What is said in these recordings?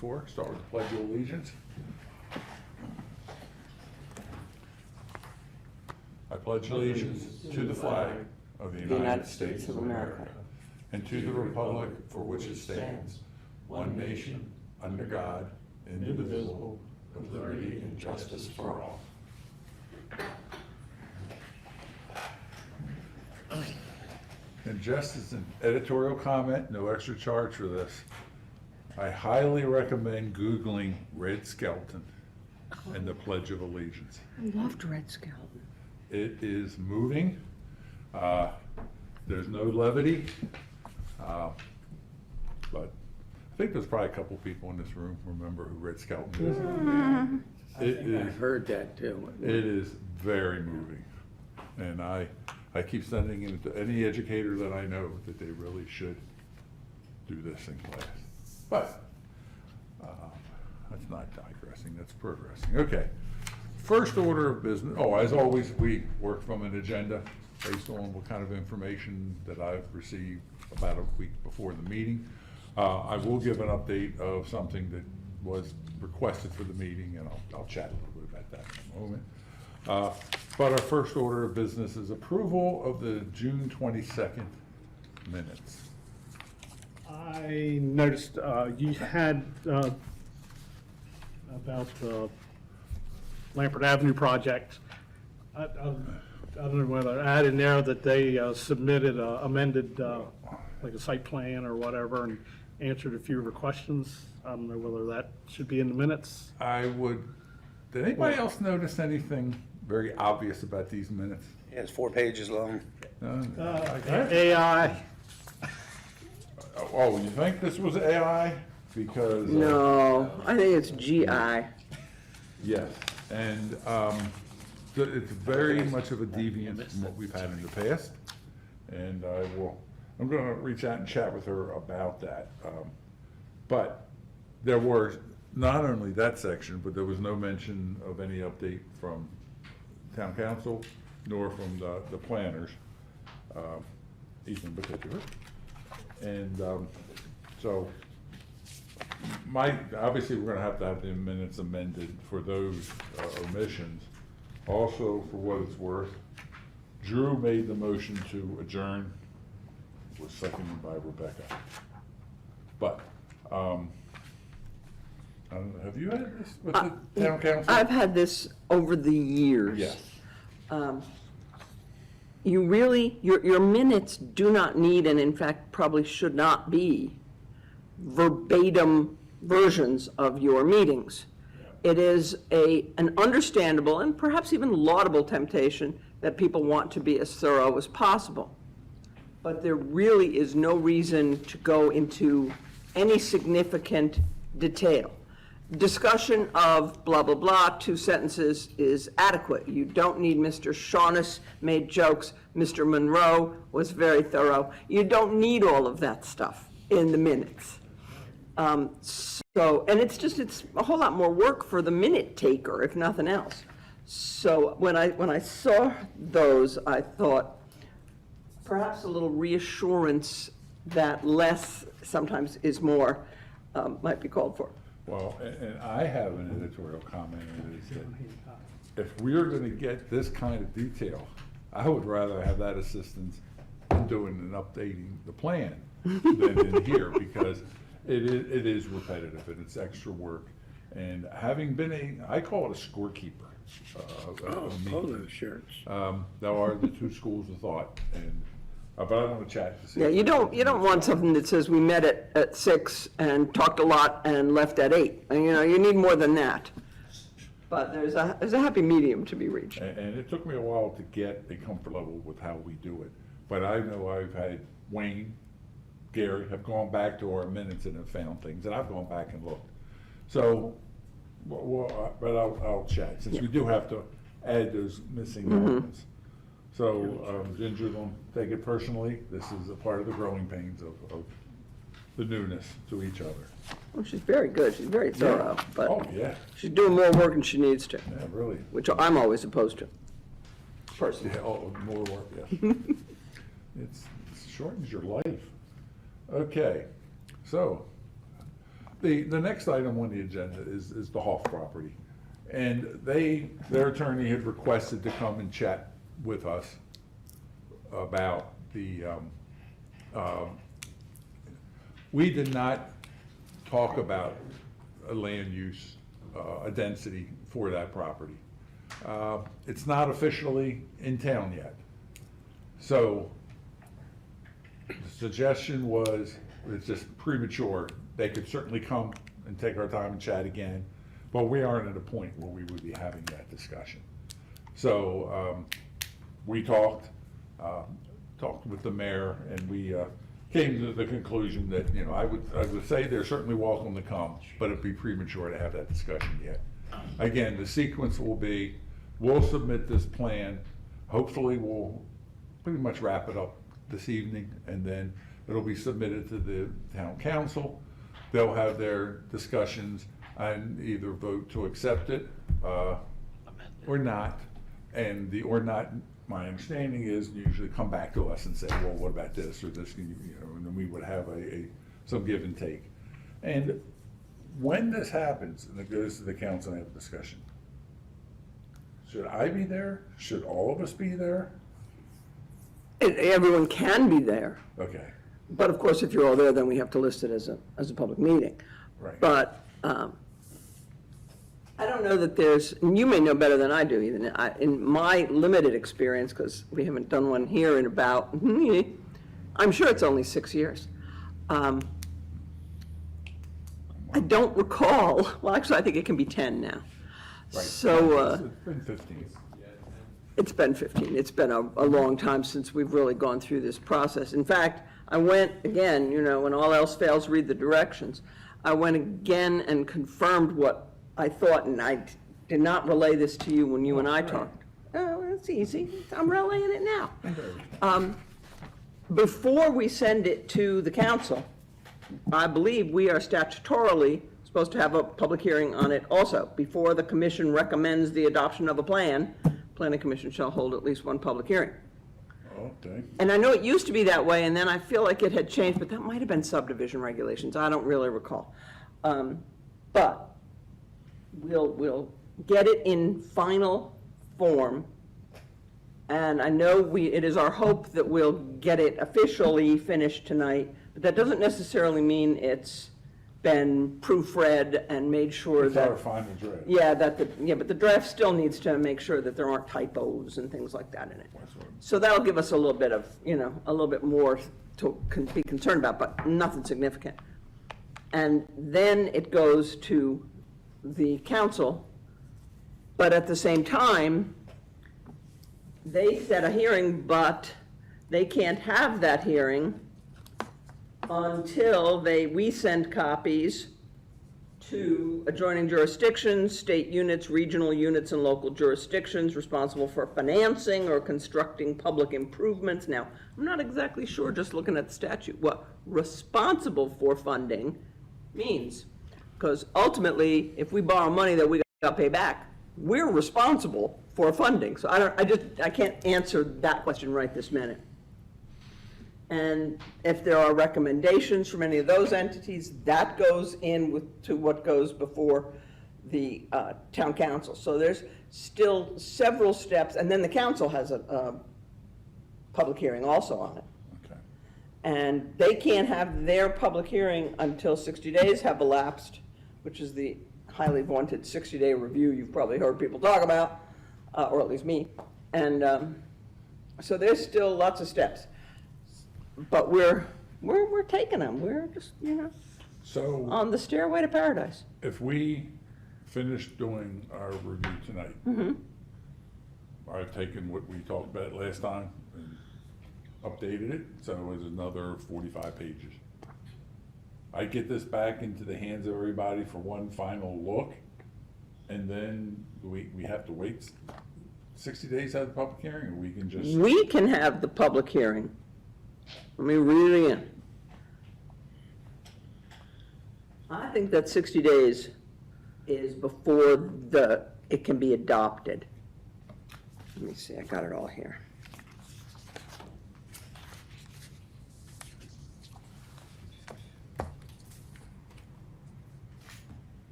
before. Start with the Pledge of Allegiance. I pledge allegiance to the flag of the United States of America and to the republic for which it stands, one nation, under God, indivisible, with liberty and justice for all. And just as an editorial comment, no extra charge for this, I highly recommend Googling Red Skelton and the Pledge of Allegiance. I loved Red Skelton. It is moving. There's no levity. But I think there's probably a couple people in this room who remember who Red Skelton is. I heard that too. It is very moving. And I keep sending it to any educator that I know that they really should do this in class. But that's not digressing, that's progressing. Okay. First order of business, as always, we work from an agenda based on what kind of information that I've received about a week before the meeting. I will give an update of something that was requested for the meeting, and I'll chat a little bit about that in a moment. But our first order of business is approval of the June 22nd minutes. I noticed you had about the Lampert Avenue project. I don't know whether I add in there that they submitted amended like a site plan or whatever and answered a few of the questions. I don't know whether that should be in the minutes. Did anybody else notice anything very obvious about these minutes? Yeah, it's 4 pages long. AI. Oh, you think this was AI? Because. No, I think it's GI. Yes, and it's very much of a deviance from what we've had in the past. And I'm going to reach out and chat with her about that. But there were not only that section, but there was no mention of any update from town council, nor from the planners, Ethan in particular. And so obviously we're going to have the minutes amended for those omissions. Also, for what it's worth, Drew made the motion to adjourn, was seconded by Rebecca. But have you had this with the town council? I've had this over the years. Yes. You really, your minutes do not need, and in fact probably should not be, verbatim versions of your meetings. It is an understandable and perhaps even laudable temptation that people want to be as thorough as possible. But there really is no reason to go into any significant detail. Discussion of blah, blah, blah, 2 sentences is adequate. You don't need Mr. Shaughness made jokes, Mr. Monroe was very thorough. You don't need all of that stuff in the minutes. And it's a whole lot more work for the minute taker, if nothing else. So when I saw those, I thought perhaps a little reassurance that less sometimes is more might be called for. Well, and I have an editorial comment, and it is that if we're going to get this kind of detail, I would rather have that assistance in doing and updating the plan than in here, because it is repetitive and it's extra work. And having been I call it a scorekeeper of me. Those shirts. There are the 2 schools of thought, and but I want to chat to see. Yeah, you don't want something that says we met at 6 and talked a lot and left at 8. And, you need more than that. But there's a happy medium to be reached. And it took me a while to get a comfort level with how we do it. But I know I've had Wayne, Gary have gone back to our minutes and have found things, and I've gone back and looked. So, but I'll chat, since we do have to add those missing elements. So, Ginger, don't take it personally. This is a part of the growing pains of the newness to each other. Well, she's very good. She's very thorough. But Oh, yeah, she's doing more work than she needs to, yeah, really. which I'm always opposed to, personally. Yeah, more work, yes. It shortens your life. Okay, so The next item on the agenda is the Hoff property. And their attorney had requested to come and chat with us about we did not talk about a land use, a density for that property. It's not officially in town yet. So the suggestion was, it's just premature. They could certainly come and take our time and chat again, but we aren't at a point where we would be having that discussion. So we talked with the mayor, and we came to the conclusion that, I would say they're certainly welcome to come, but it'd be premature to have that discussion yet. Again, the sequence will be, we'll submit this plan, hopefully we'll pretty much wrap it up this evening, and then it'll be submitted to the town council. They'll have their discussions and either vote to accept it or not. And the or not, my understanding is, usually come back to us and say, well, what about this or this, and then we would have some give and take. And when this happens and it goes to the council and have a discussion, should I be there? Should all of us be there? Everyone can be there, Okay, but of course, if you're all there, then we have to list it as a public meeting. right. But I don't know that there's, and you may know better than I do even, in my limited experience, because we haven't done one here in about, I'm sure it's only 6 years. I don't recall, well, actually, I think it can be 10 now. Right. So It's been 15. it's been 15. It's been a long time since we've really gone through this process. In fact, I went again, when all else fails, read the directions. I went again and confirmed what I thought, and I did not relay this to you when you and I talked. Oh, it's easy. I'm relaying it now. Before we send it to the council, I believe we are statutorily supposed to have a public hearing on it also. Before the commission recommends the adoption of a plan, planning commission shall hold at least one public hearing. Okay. And I know it used to be that way, and then I feel like it had changed, but that might have been subdivision regulations. I don't really recall. But we'll get it in final form. And I know it is our hope that we'll get it officially finished tonight, but that doesn't necessarily mean it's been proofread and made sure It's that. our final draft. Yeah, but the draft still needs to make sure that there aren't typos and things like that in it. That's what- So that'll give us a little bit of, a little bit more to be concerned about, but nothing significant. And then it goes to the council, but at the same time, they set a hearing, but they can't have that hearing until we send copies to adjoining jurisdictions, state units, regional units, and local jurisdictions responsible for financing or constructing public improvements. Now, I'm not exactly sure, just looking at the statute, what responsible for funding means. Because ultimately, if we borrow money that we got to pay back, we're responsible for funding. So I can't answer that question right this minute. And if there are recommendations from any of those entities, that goes in to what goes before the town council. So there's still several steps, and then the council has a public hearing also on it. Okay. And they can't have their public hearing until 60 days have elapsed, which is the highly vaunted 60-day review you've probably heard people talk about, or at least me. And so there's still lots of steps. But we're taking them. We're just, So on the stairway to paradise. if we finish doing our review tonight, I've taken what we talked about last time and updated it, so it's another 45 pages. I get this back into the hands of everybody for one final look, and then we have to wait 60 days to have the public hearing, or we can just, We can have the public hearing. Let me read it again. I think that 60 days is before it can be adopted. Let me see, I got it all here.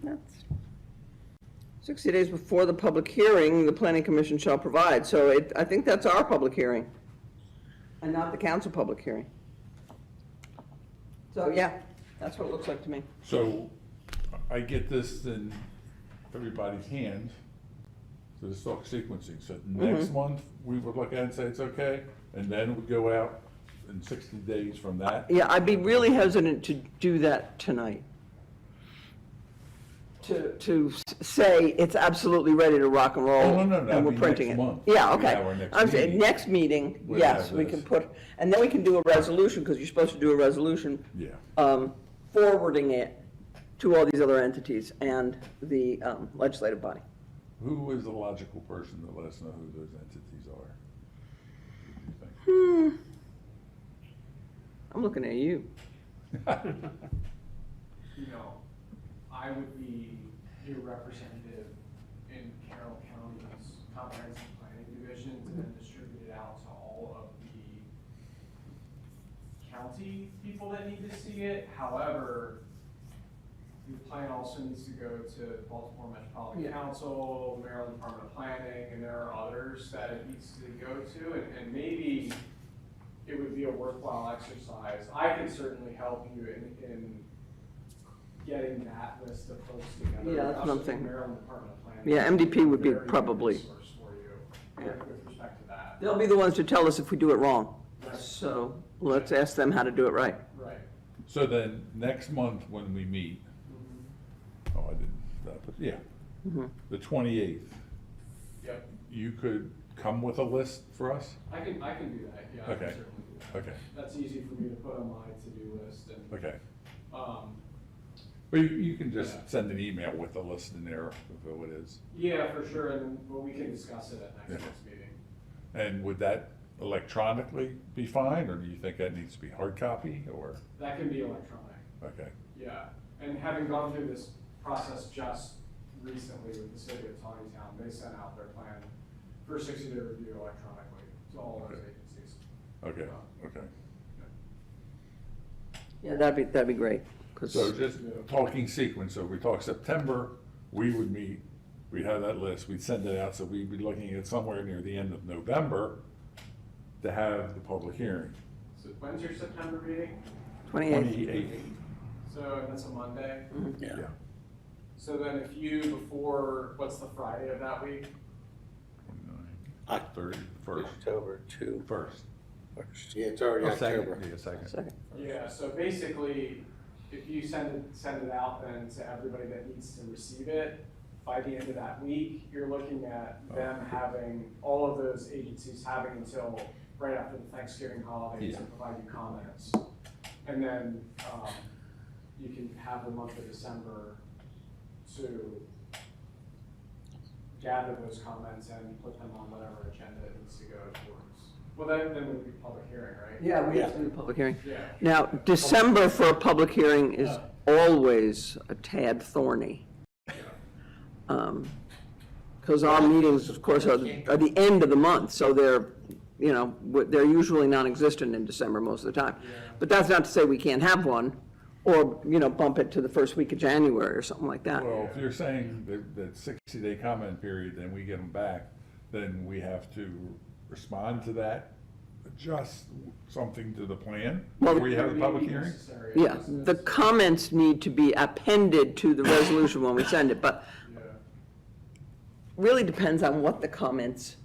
that's 60 days before the public hearing, the planning commission shall provide. So I think that's our public hearing and not the council public hearing. So, yeah, that's what it looks like to me. So I get this in everybody's hands, so this talk sequencing. So next month, we would look at it and say it's okay, and then it would go out in 60 days from that. Yeah, I'd be really hesitant to do that tonight. To say it's absolutely ready to rock and roll. Oh, no, and that'd we're be printing next it. month. Yeah, We'd okay. have our next I'm saying, meeting. next meeting, We'd yes, have we this. can put, and then we can do a resolution, because you're supposed to do a resolution. Yeah. Forwarding it to all these other entities and the legislative body. Who is the logical person to let us know who those entities are? What do you think? I'm looking at you. You know, I would be your representative in Carroll County's comprehensive planning division to then distribute it out to all of the county people that need to see it. However, the plan also needs to go to Baltimore Metropolitan Yeah. Council, Maryland Department of Planning, and there are others that it needs to go to, and maybe it would be a worthwhile exercise. I can certainly help you in getting that list of folks together. Yeah, that's what I'm Also, thinking. Maryland Department of Planning. Yeah, MDP would be Very good probably- resource for you Yeah. with respect to that. They'll be the ones to tell us if we do it wrong. Right. So let's ask them how to do it right. Right. So then, next month when we meet, oh, I didn't, but yeah, the 28th, Yep, you could come with a list for us? I can do that, yeah, I can Okay. certainly do that. Okay, That's easy for me to put on my to-do list and, okay. um, But you can Yeah. just send an email with a list in there of who it is. yeah, for sure, and then, well, we can discuss it at next Yeah. month's meeting. And would that electronically be fine, or do you think that needs to be hard copy, or, That can be electronic. okay, Yeah, and having gone through this process just recently with the city of Tawnytown, they sent out their plan for 60-day review electronically to all those Okay. agencies. okay, okay. Yeah, that'd be great. 'Cause- So just talking sequence, so we talk September, we would meet, we'd have that list, we'd send it out, so we'd be looking at somewhere near the end of November to have the public hearing. So when's your September meeting? 28th. 28th. So that's a Monday. Yeah. So then if you, before, what's the Friday of that week? 29, 30, first, October 2. first. Yeah, it's already Oh, second, October. yeah, second. Second. Yeah, so basically, if you send it out then to everybody that needs to receive it, by the end of that week, you're looking at them having, all of those agencies having until right after the Thanksgiving holidays to Yeah. provide you comments. And then, you can have the month of December to gather those comments and put them on whatever agenda it needs to go towards. Well, then would be a public hearing, right? Yeah, we have to do a public hearing. Yeah. Now, December for a public hearing is always a tad thorny. Because our meetings, of course, are the end of the month, so they're, they're usually non-existent in December most of the time. But that's not to say we can't have one, or, bump it to the first week of January or something like that. Well, if you're saying that 60-day comment period, then we get them back, then we have to respond to that, adjust something to the plan Well, before you have the public Maybe hearing? necessary. Yeah, the comments need to be appended to the resolution when we send it, but Yeah. really depends on what the comments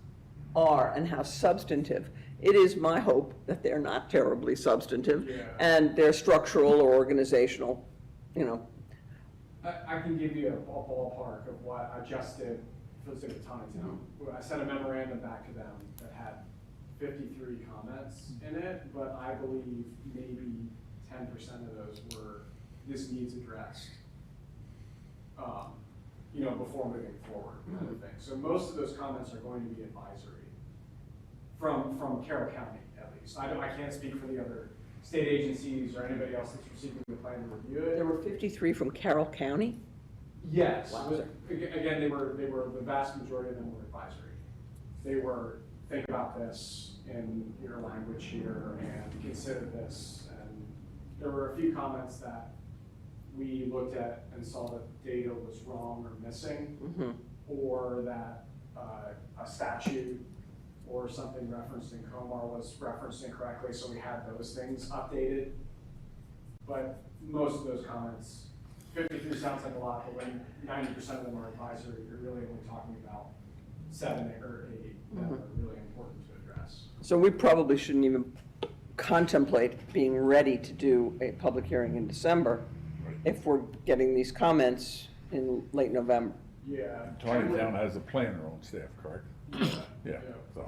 are and how substantive. It is my hope that they're not terribly substantive, Yeah. and they're structural or organizational, I can give you a ballpark of what I just did for the city of Tawnytown. I sent a memorandum back to them that had 53 comments in it, but I believe maybe 10% of those were, this needs addressed, before moving forward, kind of thing. So most of those comments are going to be advisory from Carroll County, at least. I can't speak for the other state agencies or anybody else that's receiving the plan to review it. there were 53 from Carroll County? Yes, Wowzer. again, they were, the vast majority of them were advisory. They were, think about this in your language here and consider this. And there were a few comments that we looked at and saw that data was wrong or missing, or that a statute or something referenced in Comar was referenced incorrectly, so we had those things updated. But most of those comments, 53 sounds like a lot, but when 90% of them are advisory, you're really only talking about 7 or 8 that are really important to address. So we probably shouldn't even contemplate being ready to do a public hearing in December if we're getting these comments in late November. Yeah. Tony Town has a planner on staff, correct? Yeah, so,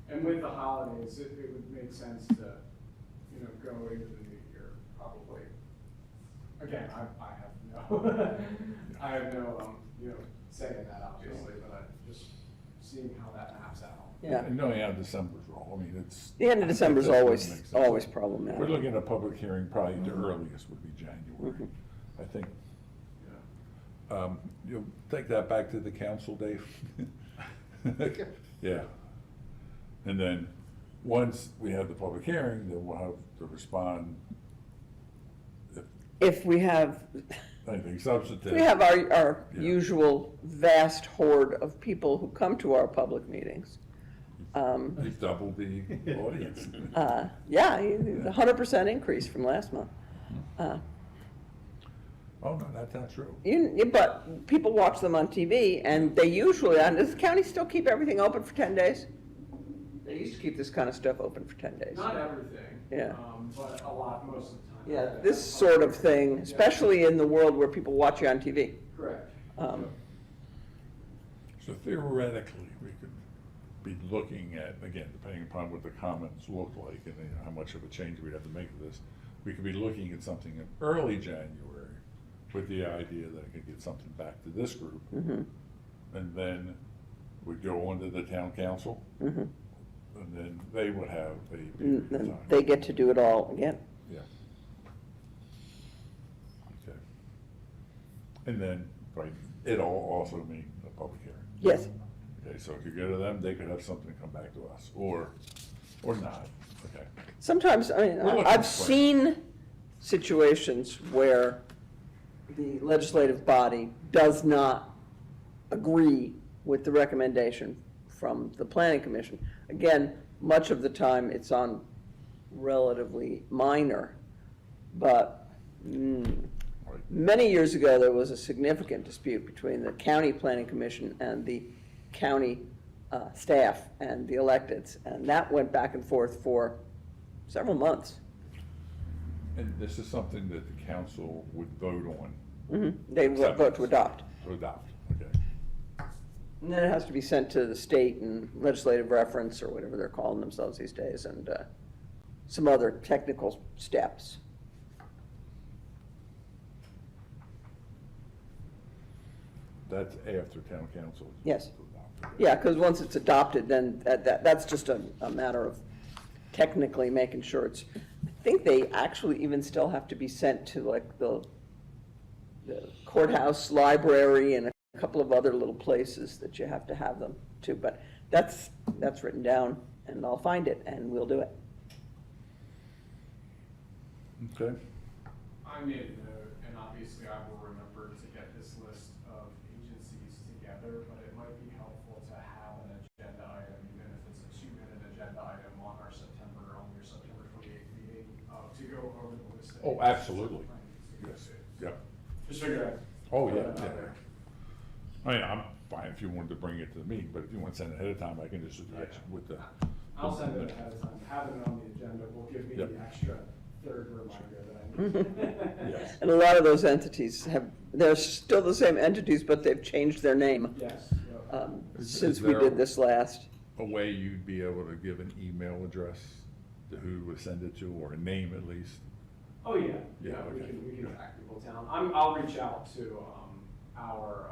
And with the holidays, it would make sense to, go into the new year, probably. Again, I have no, I have no, say in that, obviously, but I'm just seeing how that maps out. Yeah, and knowing how December's roll, I mean, it's. the end of December is it doesn't always, make sense. always We're problematic. looking at a public hearing, probably the earliest would be January, I think. You'll take that back to the council, Dave? Yeah. And then, once we have the public hearing, then we'll have to respond If we have, anything substantive. we have our Yeah. usual vast horde of people who come to our public meetings. He's doubled the audience. Yeah, a 100% increase from last month. Oh, no, that's not true. But people watch them on TV, and they usually, and does the county still keep everything open for 10 days? They used to keep this kind of stuff open for 10 days. Not everything. Yeah. But a lot, most of the time. Yeah, this sort of thing, especially in the world where people watch you on TV. Correct. So theoretically, we could be looking at, again, depending upon what the comments look like and how much of a change we'd have to make to this, we could be looking at something in early January with the idea that I could get something back to this group. And then we'd go on to the town council. And then they would have a period of And time. they get to do it all again. Yeah. Okay. And then, right, it'll also mean a public hearing. Yes. Okay, so if you go to them, they could have something come back to us, or not, okay. Sometimes, I mean, We're looking I've for it. seen situations where the legislative body does not agree with the recommendation from the planning commission. Again, much of the time, it's on relatively minor, but Right. many years ago, there was a significant dispute between the county planning commission and the county staff and the electeds, and that went back and forth for several months. And this is something that the council would vote on They vote to adopt. to adopt, okay? And then it has to be sent to the state and legislative reference, or whatever they're calling themselves these days, and some other technical steps. That's after town council. Yes. to adopt, okay? Yeah, because once it's adopted, then that's just a matter of technically making sure it's, I think they actually even still have to be sent to like the courthouse, library, and a couple of other little places that you have to have them to, but that's written down, and I'll find it, and we'll do it. Okay, I made a note, and obviously I will remember to get this list of agencies together, but it might be helpful to have an agenda item, even if it's a 2-minute agenda item on your September 28th meeting, to go over the list. of Oh, agencies absolutely. that might need to be yes, listed. yep. Just figure out. Oh, yeah, yeah. I mean, I'm fine if you wanted to bring it to the meeting, but if you want to send it ahead of time, I can just attach it with the. I'll send it ahead of time. Having it on the agenda will give me Yep. the extra third reminder that I need. Yes. And a lot of those entities they're still the same entities, but they've changed their name Yes. Yep. since we did this last. A way you'd be able to give an email address to who to send it to, or a name at least? Oh, yeah. Yeah, We okay. can track people down. I'll reach out to, our,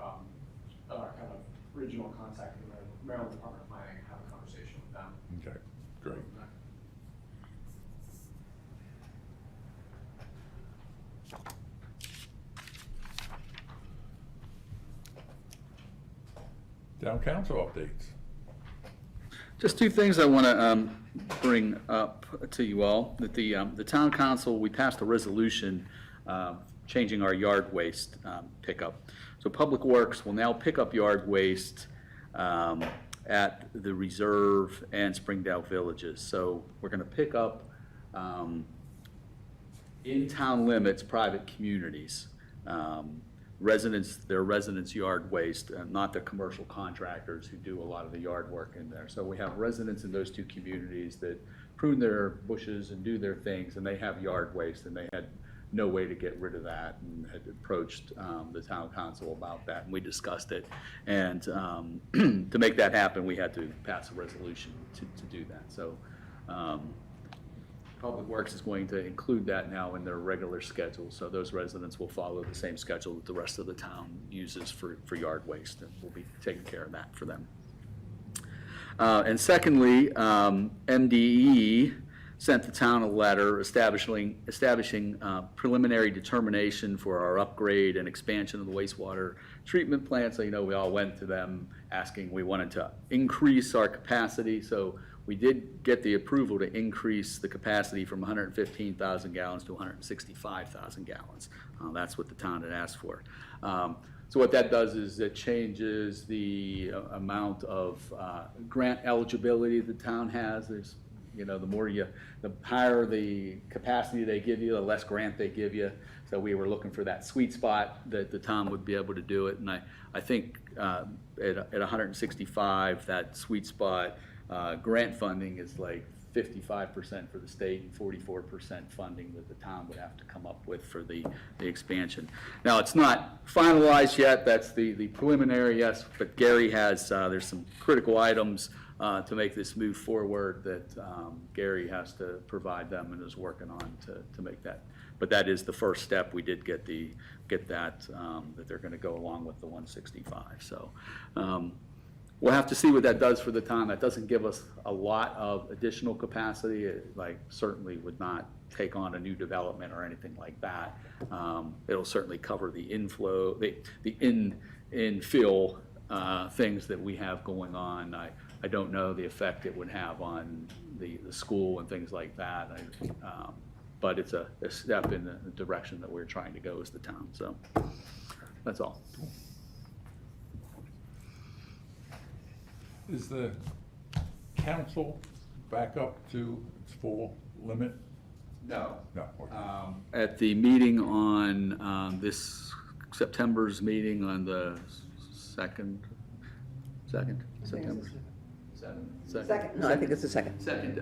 kind of regional contact in the Maryland Department of Planning, have a conversation with them. Okay, great. Town council updates. Just two things I want to bring up to you all. That the town council, we passed a resolution changing our yard waste pickup. So Public Works will now pick up yard waste at the Reserve and Springdale villages. So we're going to pick up in town limits, private communities, their residents' yard waste, not the commercial contractors who do a lot of the yard work in there. So we have residents in those two communities that prune their bushes and do their things, and they have yard waste, and they had no way to get rid of that, and had approached the town council about that, and we discussed it. And to make that happen, we had to pass a resolution to do that. So Public Works is going to include that now in their regular schedule, so those residents will follow the same schedule that the rest of the town uses for yard waste, and we'll be taking care of that for them. And secondly, MDE sent the town a letter establishing preliminary determination for our upgrade and expansion of the wastewater treatment plant. So, you know, we all went to them asking, we wanted to increase our capacity. So we did get the approval to increase the capacity from 115,000 gallons to 165,000 gallons. That's what the town had asked for. So what that does is it changes the amount of grant eligibility the town has. There's, you know, the higher the capacity they give you, the less grant they give you. So we were looking for that sweet spot that the town would be able to do it. And I think at 165, that sweet spot, grant funding is like 55% for the state and 44% funding that the town would have to come up with for the expansion. Now, it's not finalized yet. That's the preliminary, yes, but Gary has, there's some critical items to make this move forward that Gary has to provide them and is working on to make that. But that is the first step. We did get that they're going to go along with the 165. So we'll have to see what that does for the town. That doesn't give us a lot of additional capacity. It certainly would not take on a new development or anything like that. It'll certainly cover the inflow, the infill things that we have going on. I don't know the effect it would have on the school and things like that. But it's a step in the direction that we're trying to go as the town. So that's all. Is the council back up to its full limit? No. No, okay. At the meeting on this September's meeting on the second September. Second, no, I think it's the second. Second,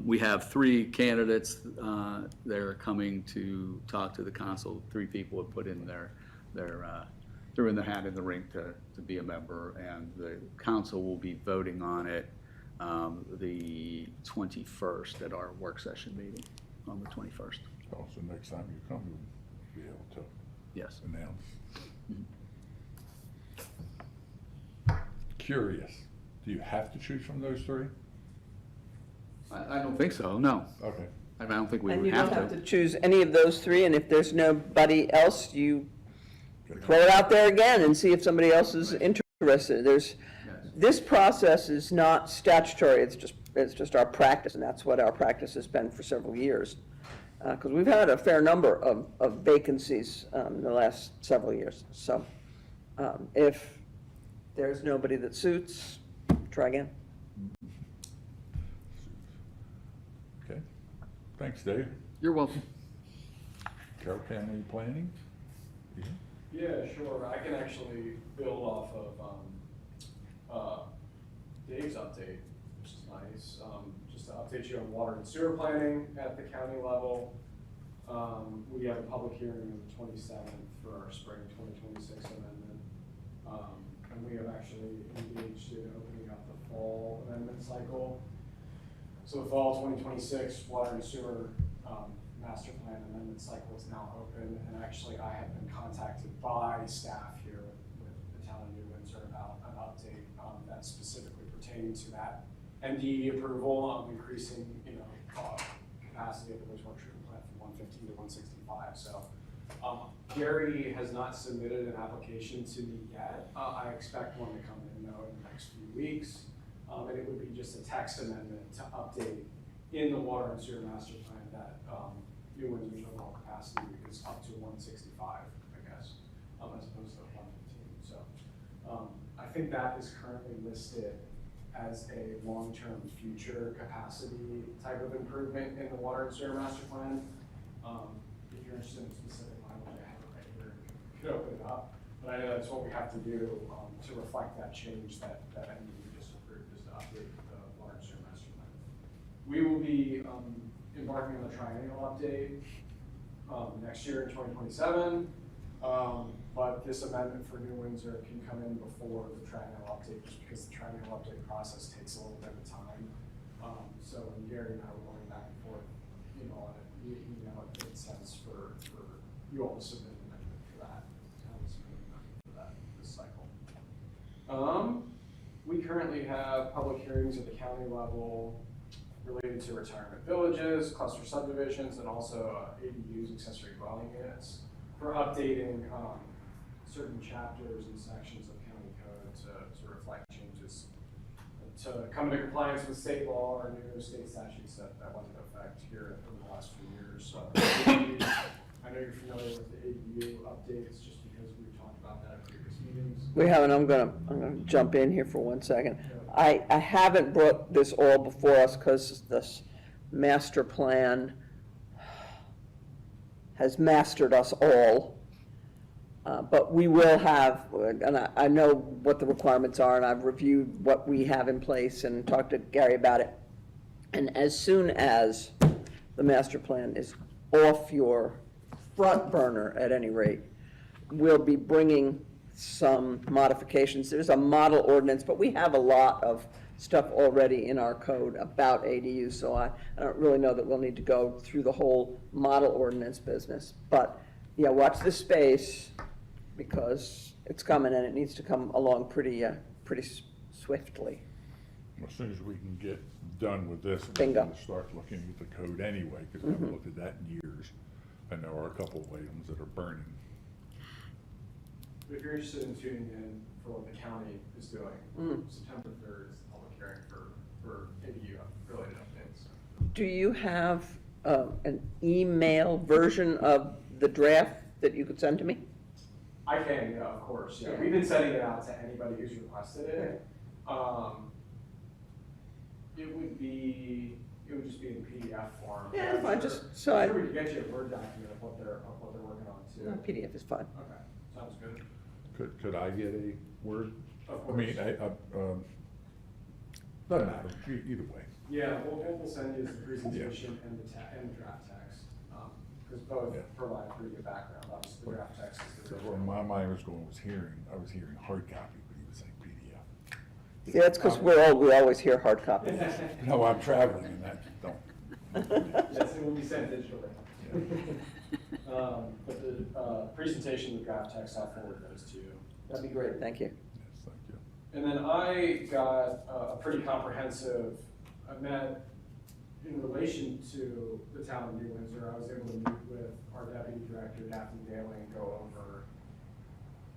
we have 3 candidates that are coming to talk to the council. 3 people have put in they're in the hat in the ring to be a member, and the council will be voting on it the 21st at our work session meeting on the 21st. Oh, so next time you come, you'll be able to Yes. announce. Curious, do you have to choose from those 3? I don't think so, no. Okay. I don't think we And would you don't have have to. to choose any of those 3, and if there's nobody else, you throw it out there again and see if somebody else is interested. This process is not statutory, it's just our practice, and that's what our practice has been for several years. Because we've had a fair number of vacancies in the last several years. So if there's nobody that suits, try again. Okay. Thanks, Dave. You're welcome. Carroll County Planning? Yeah. Yeah, sure. I can actually build off of Dave's update, which is nice. Just to update you on water and sewer planning at the county level. We have a public hearing on the 27th for our spring 2026 amendment. And we have actually engaged in opening up the fall amendment cycle. So the fall 2026 water and sewer master plan amendment cycle is now open, and actually I have been contacted by staff here with the town of New Windsor about an update that's specifically pertaining to that MDE approval, increasing capacity of the wastewater treatment plant from 115 to 165. So Gary has not submitted an application to me yet. I expect one to come in though in the next few weeks, and it would be just a text amendment to update in the water and sewer master plan that New Windsor's overall capacity is up to 165, I guess, as opposed to 115. So I think that is currently listed as a long-term future capacity type of improvement in the water and sewer master plan. If you're interested in specific language, I have it right here. You could open it up. But I know that's what we have to do to reflect that change that NDU just approved, is to update the water and sewer master plan. We will be embarking on the triennial update next year in 2027. But this amendment for New Windsor can come in before the triennial update, just because the triennial update process takes a little bit of time. So when Gary and I were going back and forth, on it, it made sense for you all to submit an amendment for that. This cycle. We currently have public hearings at the county level related to retirement villages, cluster subdivisions, and also ADUs, accessory dwelling units, for updating certain chapters and sections of county code to reflect changes to come into compliance with state law or new state statutes that went into effect here over the last few years. So I know you're familiar with the ADU updates, just because we've talked about that at previous meetings. We haven't, I'm gonna jump in here for 1 second. I haven't brought this all before us because this master plan has mastered us all. But we will have, and I know what the requirements are, and I've reviewed what we have in place and talked to Gary about it. And as soon as the master plan is off your front burner, at any rate, we'll be bringing some modifications. There's a model ordinance, but we have a lot of stuff already in our code about ADUs, so I don't really know that we'll need to go through the whole model ordinance business. But, yeah, watch this space, because it's coming, and it needs to come along pretty swiftly. As soon as we can get done with this, we're Bingo. gonna start looking at the code anyway, because I haven't looked at that in years. And there are a couple of items that are burning. If you're interested in tuning in for what the county is doing, September 3rd is the public hearing for ADU related updates. Do you have an email version of the draft that you could send to me? I can, yeah, of course, yeah. We've been sending it out to anybody who's requested it. It would just be in PDF form. Yeah, I'm fine, sure- just so I'm sure we could get you a Word document of what they're working on too. No, PDF is fine. Okay, sounds good. Could I get a word? Of I mean, course. doesn't matter, either way. Yeah, we'll send you the presentation and the draft text, because both Yeah. provide a pretty good background. Obviously, the draft text is the Because where my mind was going I was hearing hard copy, but he was saying PDF. Yeah, that's because we're old, we always hear hard copy. No, I'm traveling and that don't. Yes, it will be sent digitally. But the presentation, the draft text, I'll forward those to you. That'd be great, thank you. Yes, thank you. And then I got a pretty comprehensive, I met in relation to the town of New Windsor. I was able to meet with our deputy director, Daphne Daly, and go over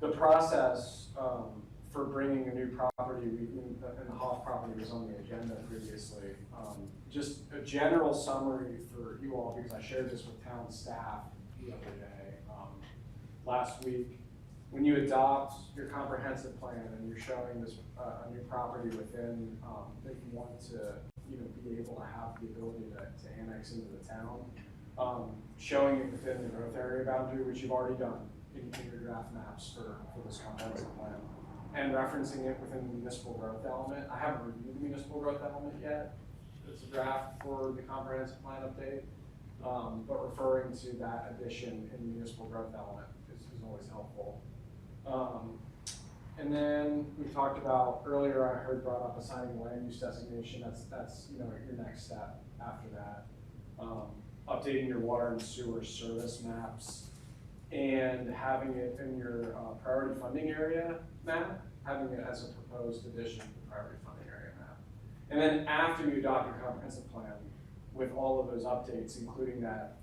the process for bringing a new property. And the Hoff property was on the agenda previously. Just a general summary for you all, because I shared this with town staff the other day. Last week, when you adopt your comprehensive plan and you're showing this a new property within that you want to be able to have the ability to annex into the town, showing it within the growth area boundary, which you've already done in your draft maps for this comprehensive plan, and referencing it within the municipal growth element. I haven't reviewed the municipal growth element yet. It's a draft for the comprehensive plan update, but referring to that addition in the municipal growth element is always helpful. And then we talked about earlier, I heard brought up assigning land use designation. That's your next step after that. Updating your water and sewer service maps and having it in your priority funding area map, having it as a proposed addition to the priority funding area map. And then after you adopt your comprehensive plan with all of those updates, including that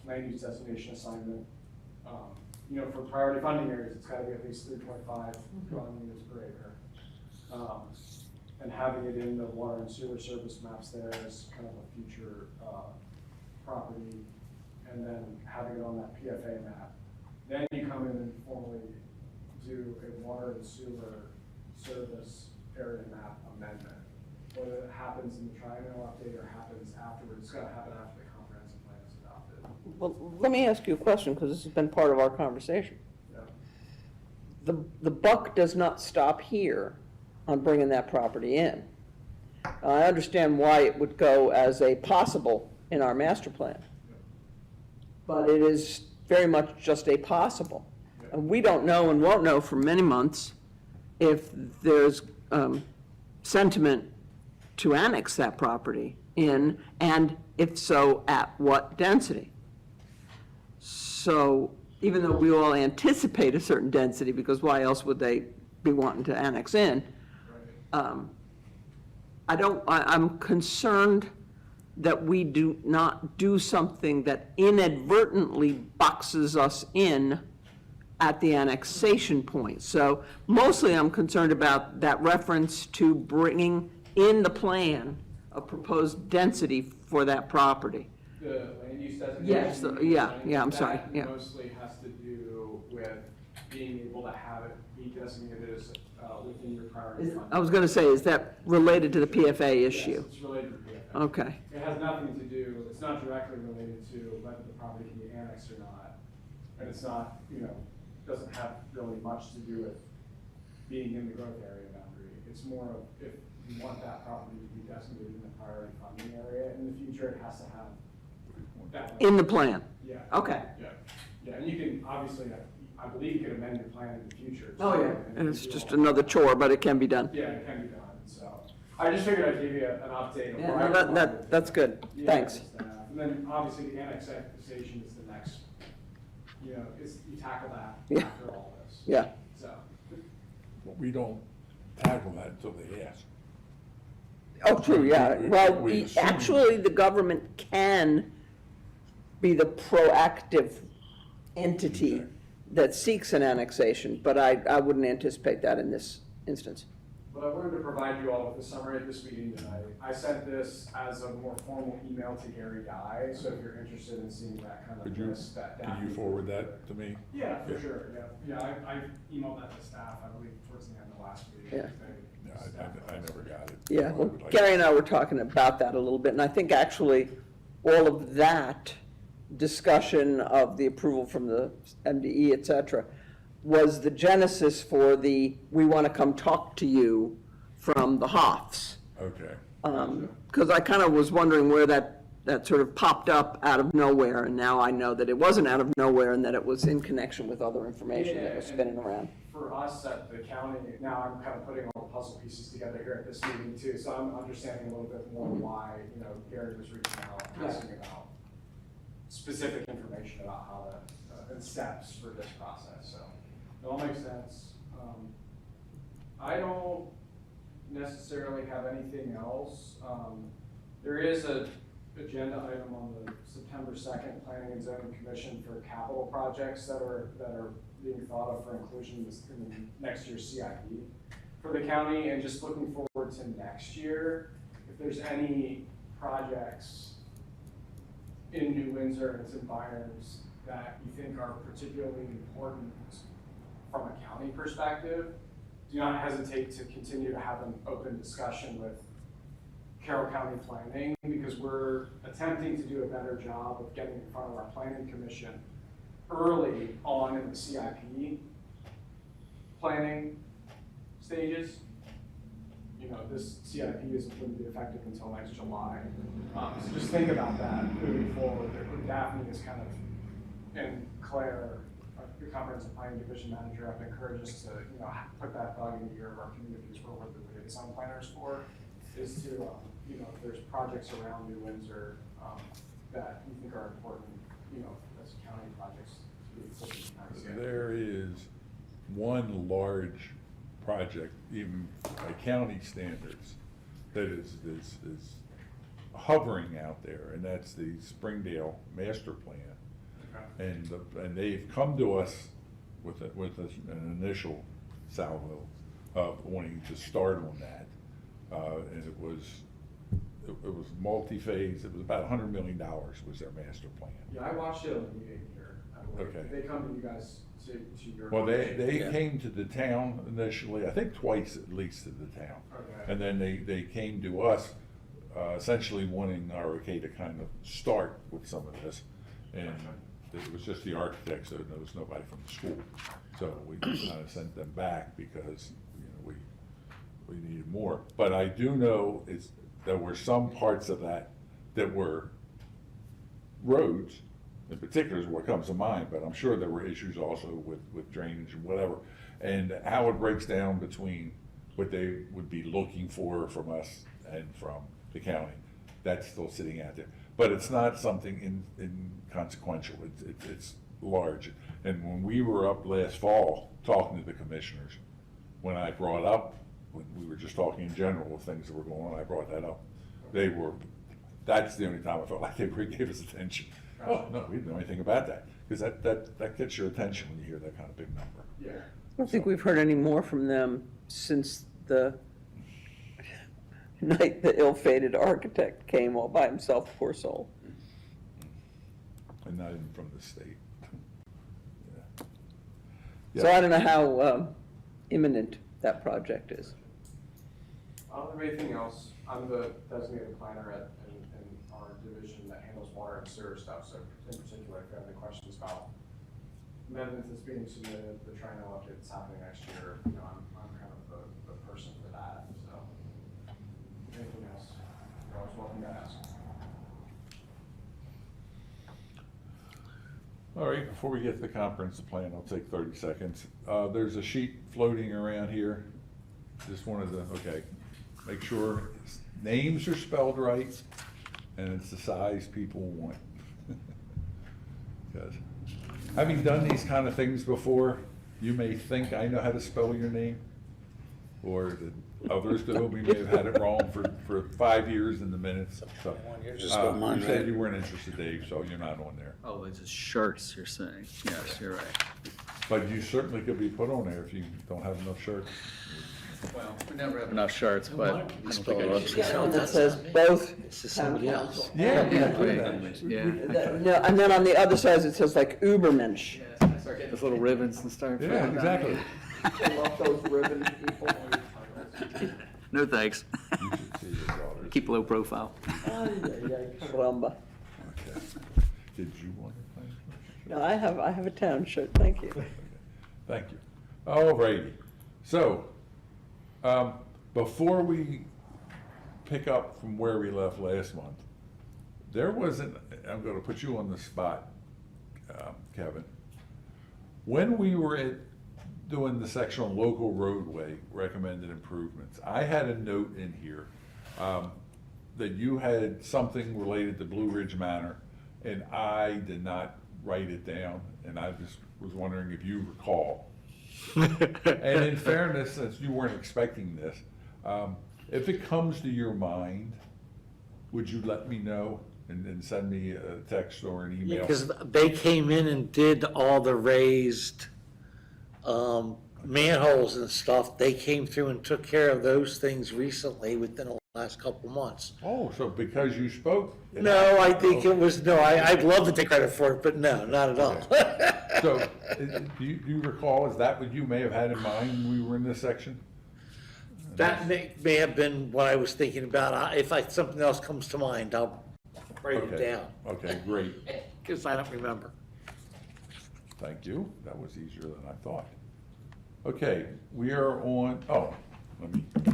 land use designation assignment, for priority funding areas, it's got to be at least 3.5 dwelling units per acre. And having it in the water and sewer service maps there as kind of a future property and then having it on that PFA map. Then you come in and formally do a water and sewer service area map amendment. Whether it happens in the triennial update or happens afterwards, it's gonna happen after the comprehensive plan is adopted. Well, let me ask you a question, because this has been part of our conversation. Yeah. The buck does not stop here on bringing that property in. I understand why it would go as a possible in our master plan, but it is very much just a possible. And we don't know and won't know for many months if there's sentiment to annex that property in, and if so, at what density. So even though we all anticipate a certain density, because why else would they be wanting to annex in? I'm concerned that we do not do something that inadvertently boxes us in at the annexation point. So mostly I'm concerned about that reference to bringing in the plan a proposed density for that property. The land use designation? Yes, yeah, I'm sorry, yeah. That mostly has to do with being able to have it be designated as within your priority fund. I was gonna say, is that related to the PFA issue? Yes, it's related to PFA. Okay, It has nothing to do, it's not directly related to whether the property can be annexed or not. And it's not, doesn't have really much to do with being in the growth area boundary. It's more of if you want that property to be designated in the priority funding area in the future, it has to have that. in the plan, Yeah. okay. Yeah, and you can, obviously, I believe you can amend your plan in the future. Oh, yeah, too, and it's do just all- another chore, but it can be done. Yeah, it can be done, so. I just figured I'd give you an update of Yeah, where I no, provided. that's good, Yeah, thanks. And then obviously the annexation is the next, you tackle that Yeah. after all this. Yeah, So, But we don't tackle that until they ask. oh, true, yeah, well, We assume- actually, the government can be the proactive entity Okay. that seeks an annexation, but I wouldn't anticipate that in this instance. but I wanted to provide you all with a summary of this meeting tonight. I sent this as a more formal email to Gary Guy, so if you're interested in seeing that kind of Could you, list, that. can you forward that to me? Yeah, for Yeah. sure, yeah. I emailed that to staff, I believe, towards the end of last week. Yeah. Yeah, I never got it. Yeah, I well, would like- Gary and I were talking about that a little bit, and I think actually all of that discussion of the approval from the MDE, et cetera, was the genesis for the, we want to come talk to you from the Hoffs. Okay. Because I kind of was wondering where that sort of popped up out of nowhere, and now I know that it wasn't out of nowhere and that it was in connection with other information that was Yeah, spinning around. For us at the county, now I'm kind of putting all the puzzle pieces together here at this meeting too, so I'm understanding a little bit more why, Gary was reaching out, asking about specific information about how to, and steps for this process, so it all makes sense. I don't necessarily have anything else. There is a agenda item on the September 2nd Planning and Zoning Commission for capital projects that are being thought of for inclusion in next year's CIP for the county, and just looking forward to next year, if there's any projects in New Windsor and its environs that you think are particularly important from a county perspective, do not hesitate to continue to have an open discussion with Carroll County Planning, because we're attempting to do a better job of getting in front of our planning commission early on in the CIP planning stages. This CIP isn't going to be effective until next July. So just think about that moving forward. Daphne is kind of, and Claire, the comprehensive planning division manager, have encouraged us to, put that bug in the ear of our communities where we're the liaison planners for, is to, if there's projects around New Windsor that we think are important, as county projects to be included in our CIP. There is one large project, even by county standards, that is hovering out there, and that's the Springdale Master Plan. Okay. And they've come to us with an initial salvo of wanting to start on that. And it was it was multi-phase, it was about $100 million was their master plan. Yeah, I watched it on the meeting here. I believe. Okay. They come to you guys to your. Well, they Yeah. came to the town initially, I think twice at least to the town. Okay. And then they came to us, essentially wanting ROK to kind of start with some of this. And it was just the architect, so there was nobody from the school. So we kind of sent them back because, we needed more. But I do know there were some parts of that were roads, in particular is what comes to mind, but I'm sure there were issues also with drainage and whatever. And how it breaks down between what they would be looking for from us and from the county, that's still sitting out there. But it's not something inconsequential, it's large. And when we were up last fall talking to the commissioners, when I brought up, when we were just talking in general of things that were going on, I brought that up. That's the only time I felt like they really gave us attention. Oh, no, we didn't know anything about that, because that gets your attention when you hear that kind of big number. Yeah. I don't think we've heard any more from them since the night the ill-fated architect came all by himself, poor soul. And not even from the state. So I don't know how imminent that project is. I don't have anything else. I'm the designated planner in our division that handles water and sewer stuff. So in particular, if you have any questions about amendments that's being submitted, the triennial update that's happening next year, I'm kind of the person for that. So anything else, you're always welcome to ask. All right, before we get to the comprehensive plan, I'll take 30 seconds. There's a sheet floating around here. Just wanted to, make sure names are spelled right and it's the size people want. Because having done these kind of things before, you may think I know how to spell your name, or that others do. We may have had it wrong for 5 years in the minutes. So, 21 years, just spelled mine you said right. you weren't interested, Dave, so you're not on there. Oh, it's just shirts, you're saying. Yes, you're right. But you certainly could be put on there if you don't have enough shirts. Well, we never have enough shirts, but I don't think I should. Yeah, one that says both This is town somebody council. else. Yeah, Yeah, No, and then on the other side, it says like Ubermensch. Start getting those little ribbons and start. Yeah, exactly. I love those ribbon people. No, thanks. You should see your daughters. Keep low profile. Ay, ay, ay, caramba. Okay. Did you want to play? No, I have a town shirt, thank you. Thank you. All righty. So, before we pick up from where we left last month, there wasn't, I'm going to put you on the spot, Kevin. When we were doing the section on local roadway recommended improvements, I had a note in here that you had something related to Blue Ridge Manor, and I did not write it down, and I just was wondering if you recall. And in fairness, since you weren't expecting this, if it comes to your mind, would you let me know and send me a text or an email? Because they came in and did all the raised manholes and stuff. They came through and took care of those things recently within the last couple months. Oh, so because you spoke? No, I think it was, no, I'd love to take credit for it, but no, not at all. So, do you recall, is that what you may have had in mind when we were in this section? That may have been what I was thinking about. If something else comes to mind, I'll write it Okay. down, Okay, great. because I don't remember. Thank you. That was easier than I thought. Okay, we are on, oh, let me see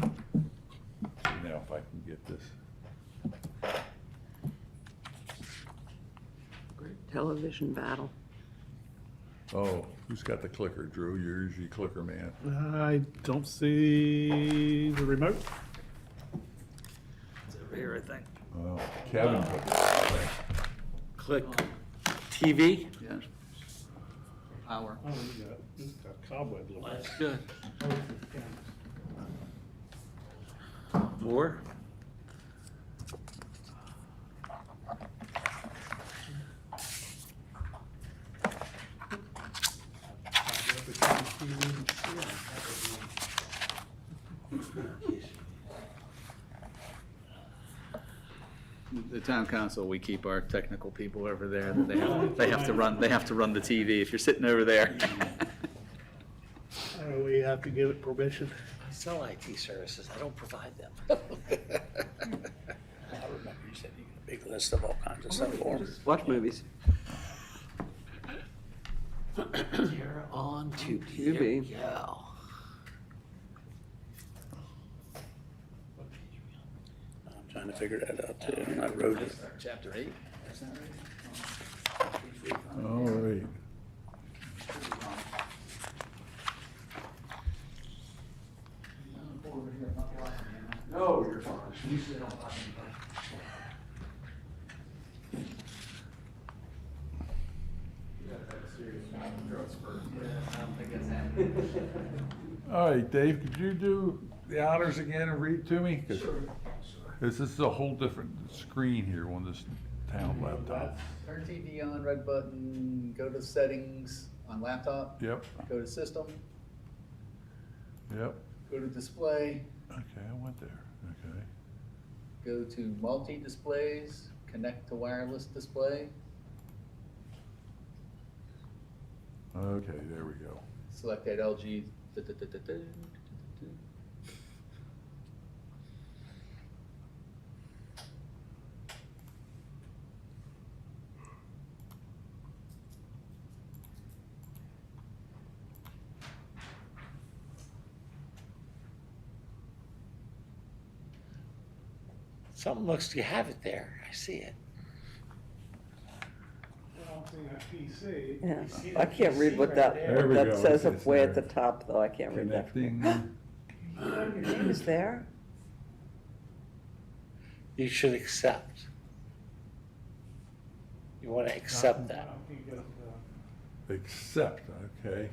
now if I can get this. Television battle. Oh, who's got the clicker, Drew? You're usually clicker man. I don't see the remote. It's over here, I think. Oh, Kevin put it. Click TV. Yeah. Power. Oh, it's got cobweb little. That's good. More. The town council, we keep our technical people over there, that they have to run the TV if you're sitting over there. We have to give it permission. I sell IT services, I don't provide them. I remember you said you had a big list of all kinds of stuff for 'em. Watch movies. You're on to Tubi. go. I'm trying to figure that out too, and I wrote it. Chapter 8, is that right? All right. No, you're fine. All right, Dave, could you do the honors again and read to me? 'Cause this is a whole different screen here on this town laptop. Turn TV on, red button, go to settings on laptop, Yep, go to system, yep. go to display, Okay, I went there, okay. go to multi-displays, connect to wireless display, Okay, there we go. select that LG. Something looks, you have it there, I see it. I don't see a PC. Yeah, You see I the can't read PC what right that, there? There we what go, that says it's up way at there. the top, though, I can't read that. Connecting, Your name is there? You should accept. You want to accept that. accept, okay.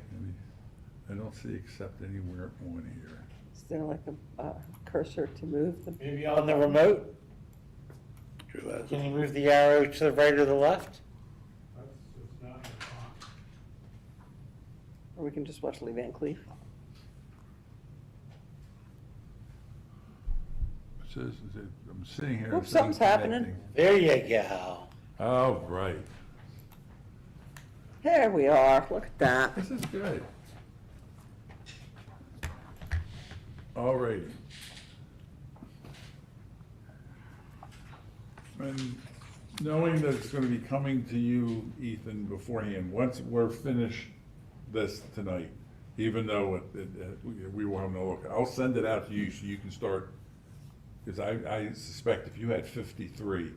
I don't see accept anywhere on here. Is there like a cursor to move the? Maybe on the remote? Drew has Can it. you move the arrow to the right or the left? Or we can just watch Lee Van Cleef. It says, I'm sitting here. Oops, saying something's happening. connecting. There you go. Oh, right. There we are, look at that. This is good. All right. And knowing that it's gonna be coming to you, Ethan, beforehand, once we're finished this tonight, even though we will have no look, I'll send it out to you so you can start, because I suspect if you had 53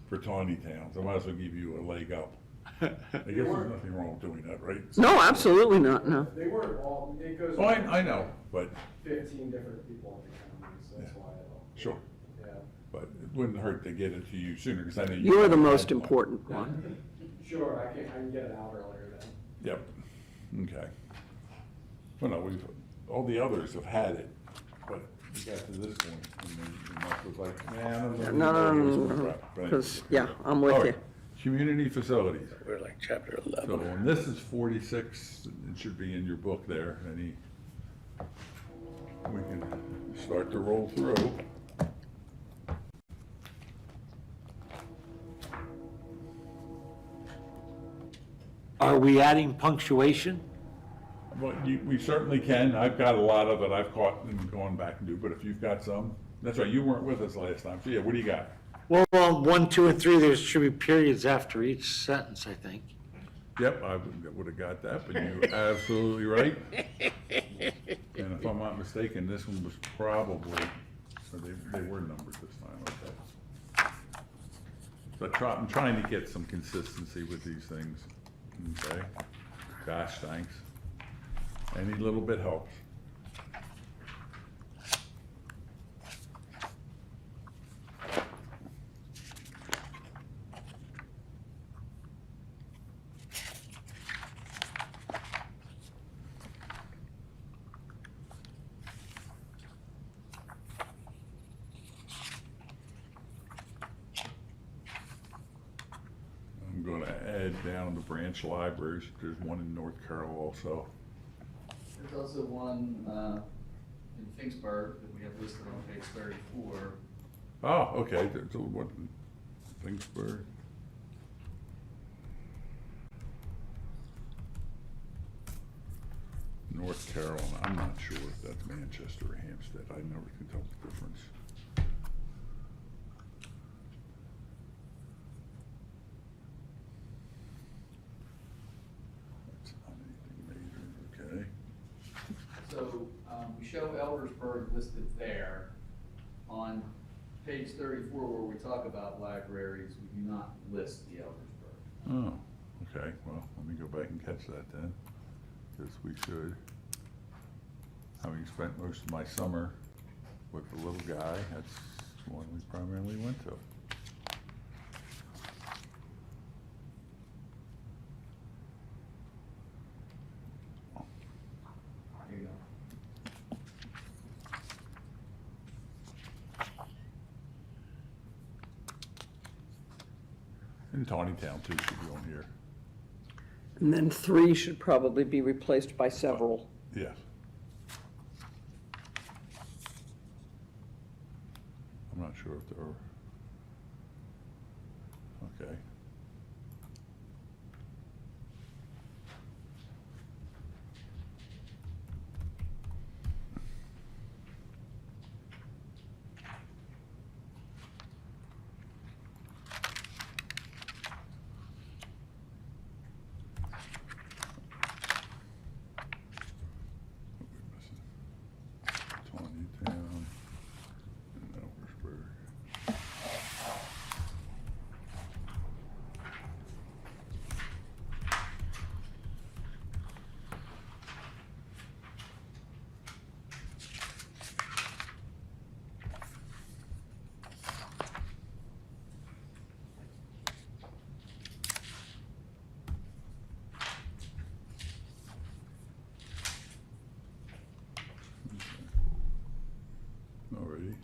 for tawny towns, I might as well give you a leg up. I guess there's nothing wrong with doing that, right? No, absolutely not, no. They weren't all, it goes. Oh, I know, but, 15 different people in the county, so that's Yeah. why it'll. sure, Yeah. but it wouldn't hurt to get it to you sooner, because I know you. You're the have most one. important one. Sure, I can get it out earlier then. Yep, okay. Well, no, all the others have had it, but we got to this point, and then Mark was like, man, I'm. No, because, yeah, I'm with you. Community facilities. We're like chapter So, 11. and this is 46, it should be in your book there, we can start to roll through. Are we adding punctuation? Well, we certainly can, I've got a lot of it I've caught and gone back and do, but if you've got some, that's right, you weren't with us last time, so yeah, what do you got? Well, on 1, 2, and 3, there should be periods after each sentence, I think. Yep, I would have got that, but you're absolutely right. And if I'm not mistaken, this one was probably, or they were numbered this time, okay. So I'm trying to get some consistency with these things, okay? Gosh, thanks. Any little bit helps. I'm gonna add down the branch libraries, there's one in North Carroll also. There's also one in Finksburg that we have listed on page 34. Oh, okay, so Lynxburg. North Carroll, I'm not sure if that's Manchester or Hampstead, I never can tell the difference. That's not anything major, okay? So, we show Eldersburg listed there. On page 34, where we talk about libraries, we do not list the Eldersburg. Oh, okay, well, let me go back and catch that then, because we should. Having spent most of my summer with the little guy, that's the one we primarily went to. There you go. And Tawny Town too should be on here. And then 3 should probably be replaced by several. Yes. I'm not sure if there are. Okay. What we missing? Tawny Town and Eldersburg. Alrighty.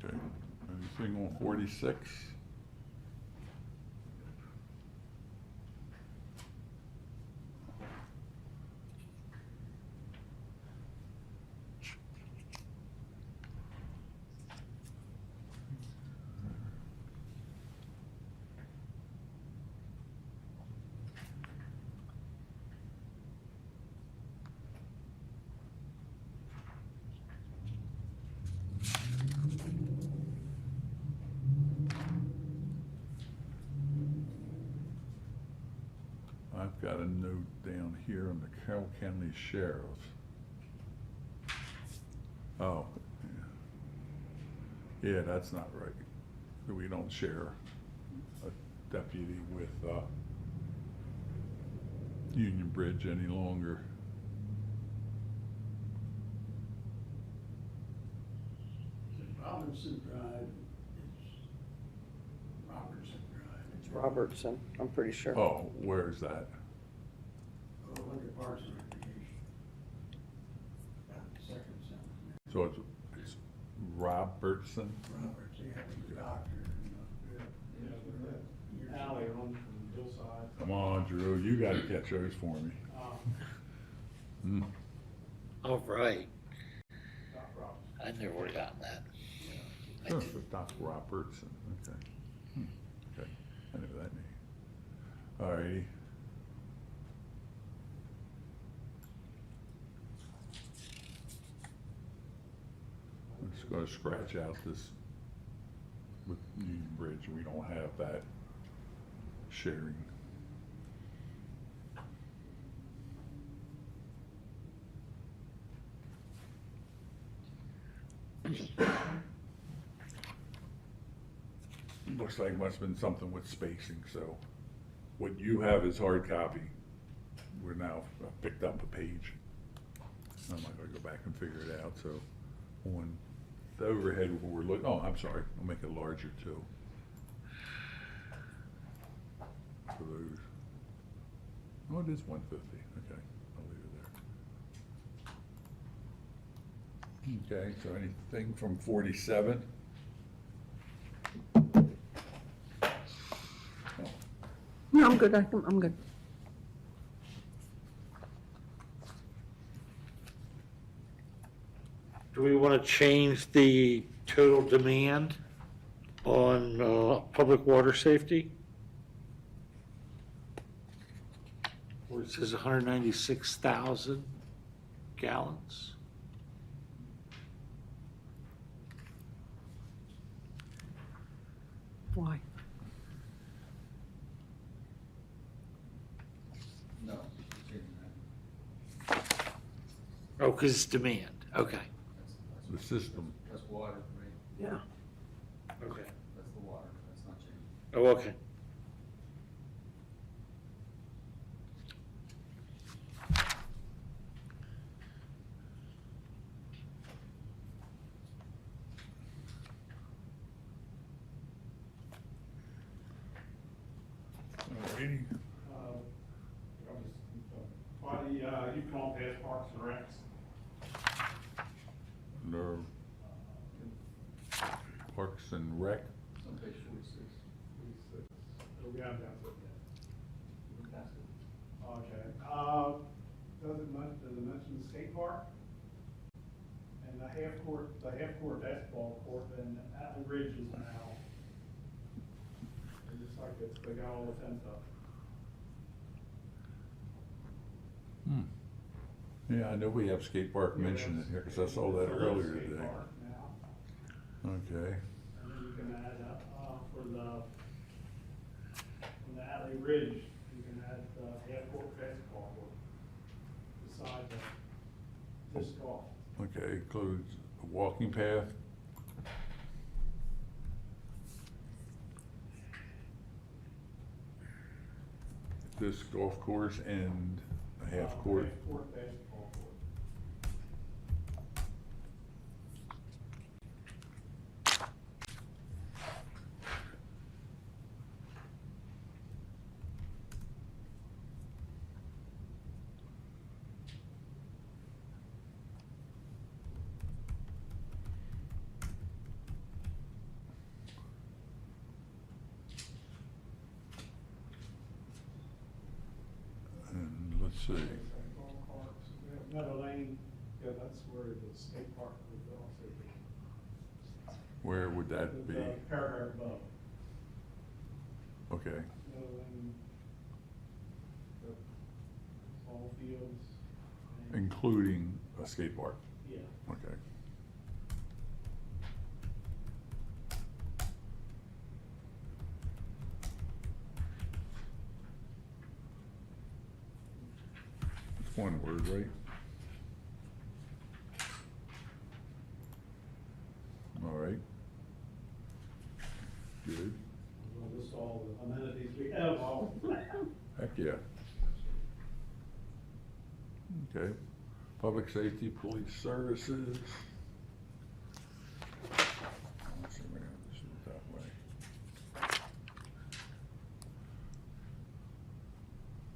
Okay, anything on 46? I've got a note down here on the Carroll County Sheriff. Oh, yeah. Yeah, that's not right. We don't share a deputy with, Union Bridge any longer. Robinson Drive is Robertson Drive. It's Robertson, I'm pretty sure. Oh, where's that? Oh, under Parks and Recreation. About the second sentence. So it's Robertson? Roberts, yeah, he's a doctor. Alley on Hillside. Come on, Drew, you gotta catch those for me. Hmm. All right, Doc Roberts. I never would have gotten that. I Oh, didn't. Dr. Robertson, okay. Okay, I know that name. All righty. I'm just gonna scratch out this with Union Bridge, we don't have that sharing. Looks like it must have been something with spacing, so what you have is hard copy. We're now picked up a page. I'm not gonna go back and figure it out, so on the overhead where we're looking, oh, I'm sorry, I'll make it larger too. For those. Oh, it is 150, okay, I'll leave it there. Okay, so anything from 47? No, I'm good, I'm good. Do we want to change the total demand on public water safety? Where it says 196,000 gallons? Why? No, changing that. Oh, because it's demand, okay, The system. That's water, right? Yeah. okay. That's the water, that's not changing. Oh, okay. Alrighty. By the, you can all pass Parks and Recs. No. Parks and Rec. It's on page 46. We haven't got to it yet. You can pass it. Okay, does it mention the skate park? And the half-court basketball court, and Atlee Ridge is now, it looks like they got all the tents up. Yeah, I know we have skate park mentioned in here, because I saw that earlier Skate today. park now. Okay, And then you can add, for the Atlee Ridge, you can add, half-court basketball court beside the disc golf. okay, includes a walking path. This golf course and a half court. Half-court basketball court. And let's see, Golf carts. We have Meadow Lane, yeah, that's where the skate park would also be. where would that be? The paragraph above. Okay, Meadow Lane, the ball fields. and- including a skate park, Yeah. okay. It's one word, right? All right. Good, We'll list all the amenities we have all. heck yeah. Okay, public safety, police services. Let's see, maybe I'll just do it that way.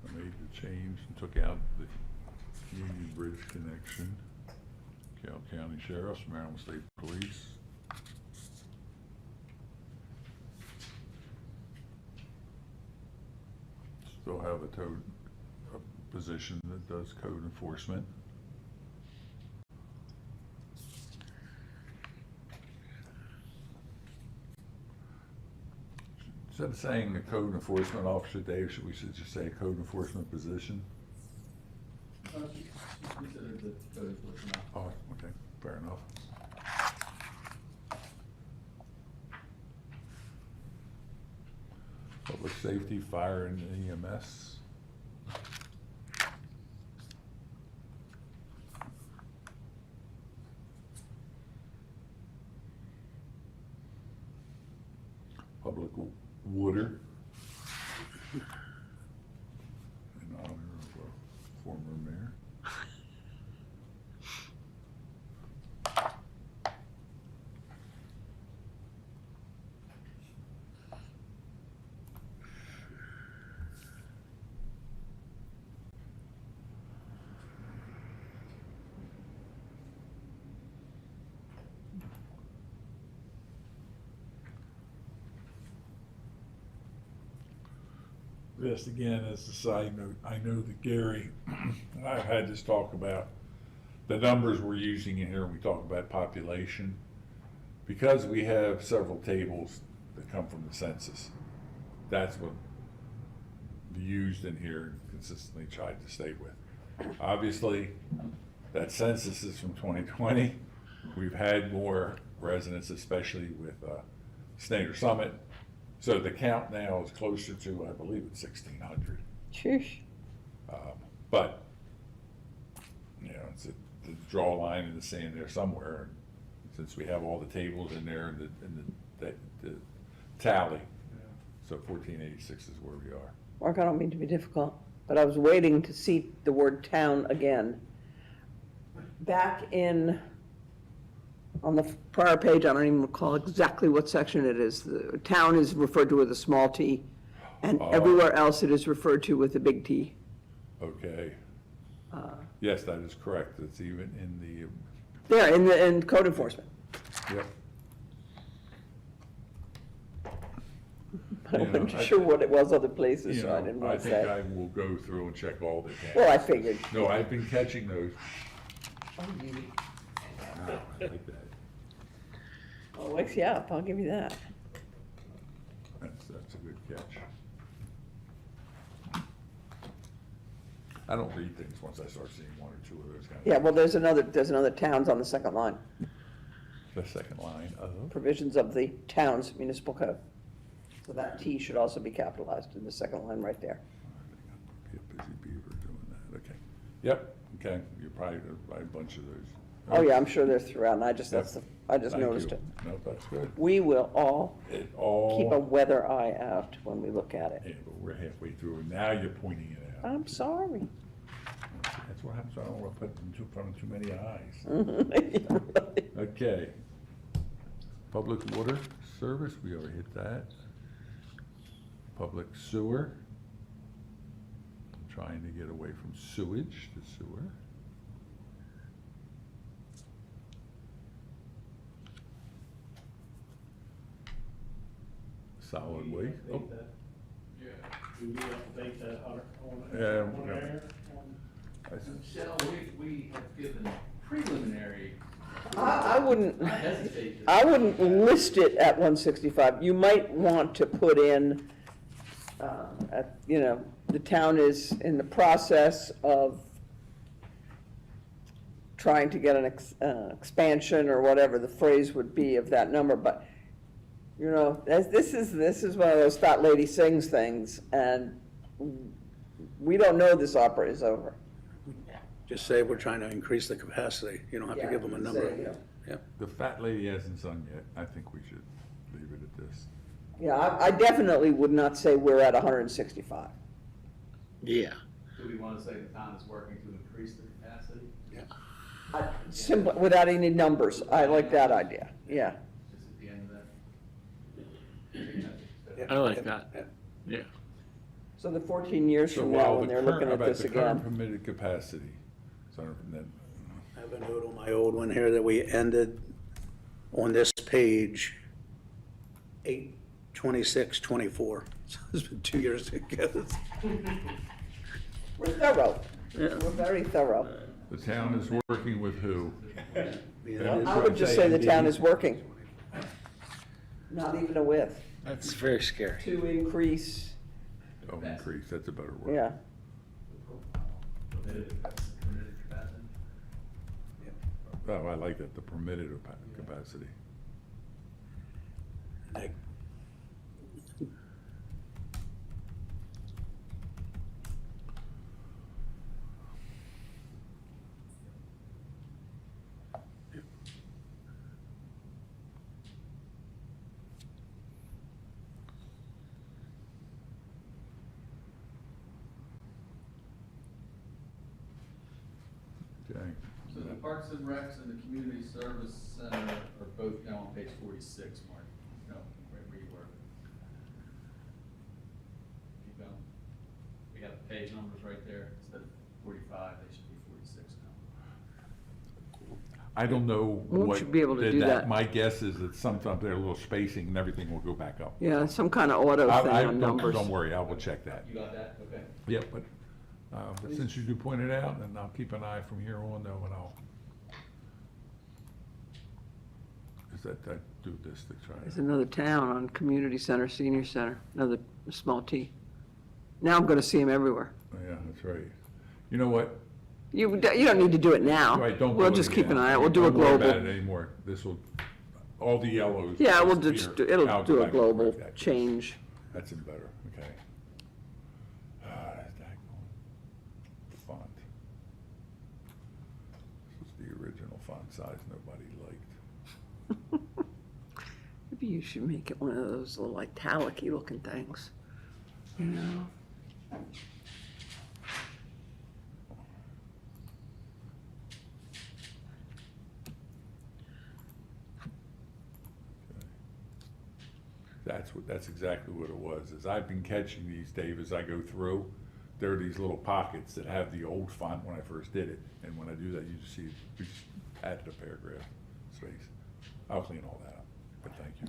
I made the change and took out the Union Bridge connection. Carroll County Sheriff's, Maryland State Police. Still have a position that does code enforcement. Instead of saying a code enforcement officer, Dave, should we just say a code enforcement position? Consider the code enforcement. Oh, okay, fair enough. Public safety, fire and EMS. Public water. In honor of a former mayor. Just again, as a side note, I know that Gary and I've had this talk about the numbers we're using in here, and we talk about population. Because we have several tables that come from the census, that's what we used in here and consistently tried to stay with. Obviously, that census is from 2020. We've had more residents, especially with Snyder Summit. So the count now is closer to, I believe it's 1,600. Sheesh. But, you know, it's to draw a line in the sand there somewhere. Since we have all the tables in there and the tally. So 1486 is where we are. Mark, I don't mean to be difficult, but I was waiting to see the word town again. Back on the prior page, I don't even recall exactly what section it is. The town is referred to with a small t, and Oh. everywhere else it is referred to with a big T. Okay. Yes, that is correct. It's even in the, There, in code enforcement. yep. But I You know, wasn't I- sure what it was other places, You so I didn't know, I want to think say. I will go through and check all the towns. Well, I figured. No, I've been catching those. Oh, you- Ah, like that. Oh, wakes you up, I'll give you that. That's a good catch. I don't read things once I start seeing one or two of those kind of. Yeah, well, there's another towns on the second line, The second line of, provisions of the town's municipal code. So that T should also be capitalized in the second line right there. be a busy beaver doing that, okay. Yep, okay, you're probably gonna buy a bunch of those. Oh, yeah, I'm sure they're throughout, and I just Thank noticed you. it. No, that's good. We will all It keep a all, weather eye out when we look at yeah, it. but we're halfway through, and now you're pointing it out. I'm sorry. That's what happens, I don't wanna put in front of too many eyes. Okay. Public water service, we already hit that. Public sewer. Trying to get away from sewage to sewer. Solid waste. Oh, Do we update that on Yeah, on yeah. air? I see. Michelle, we have given preliminary, I wouldn't, I hesitate to. I wouldn't list it at 165. You might want to put in, the town is in the process of trying to get an expansion or whatever the phrase would be of that number, but, this is one of those fat lady sings things, and we don't know this opera is over. Just say we're trying to increase the capacity. You don't have to give them a number. Yeah. The fat lady hasn't sung yet. I think we should leave it at this. Yeah, I definitely would not say we're at 165. Yeah. Do we want to say the town is working to increase the capacity? Simply, without any numbers, I like that idea, yeah. Just at the end of that? I like that. Yeah. So the 14 years So from now, while when the they're current, looking at about this the current again. permitted capacity, so then, I have a note on my old one here that we ended on this page 8/26/24. So it's been 2 years ago. We're thorough, we're very thorough. the town is working with who? I would just say the town is working. Not even a with, That's very scary. to increase, Oh, increase, that's a better word. yeah. Permitted capacity? Oh, I like that, the permitted capacity. Like, Okay. So the Parks and Recs and the Community Service Center are both now on page 46, Mark. No, where you were. Keep going. We got the page numbers right there. Instead of 45, they should be 46 now. I don't know Won't what you be able to did do that? My guess is that sometimes there's a little spacing and everything will go back up. Yeah, some kind of auto thing on numbers. Don't worry, I will check that. You got that? Okay. Yeah, but since you do point it out, then I'll keep an eye from here on though, and I'll. Is that do this to try? There's another town on community center, senior center, another small T. Now I'm gonna see them everywhere. Yeah, that's right. You know what? You don't need to do it now. Right, don't. We'll do it just keep again. an eye out. We'll do a Don't worry about global. it anymore. This will, all the yellows. Yeah, we'll disappear. just, it'll I'll do go a back and global correct that. change. That's in better, okay. That's that font. This was the original font size nobody liked. Maybe you should make it one of those little italic-y looking things, you know? That's exactly what it was, is I've been catching these, Dave, as I go through. There are these little pockets that have the old font when I first did it, and when I do that, you just see, we just added a paragraph space. I'll clean all that up, but thank you.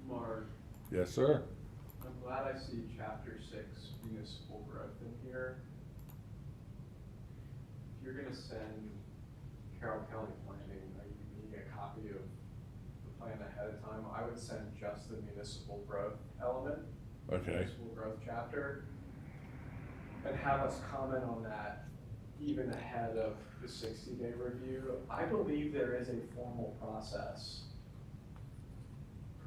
Mark, Yes, sir? I'm glad I see chapter 6 municipal growth in here. If you're gonna send Carroll County Planning, are you needing a copy of the plan ahead of time? I would send just the municipal growth element, Okay, municipal growth chapter, and have us comment on that even ahead of the 60-day review. I believe there is a formal process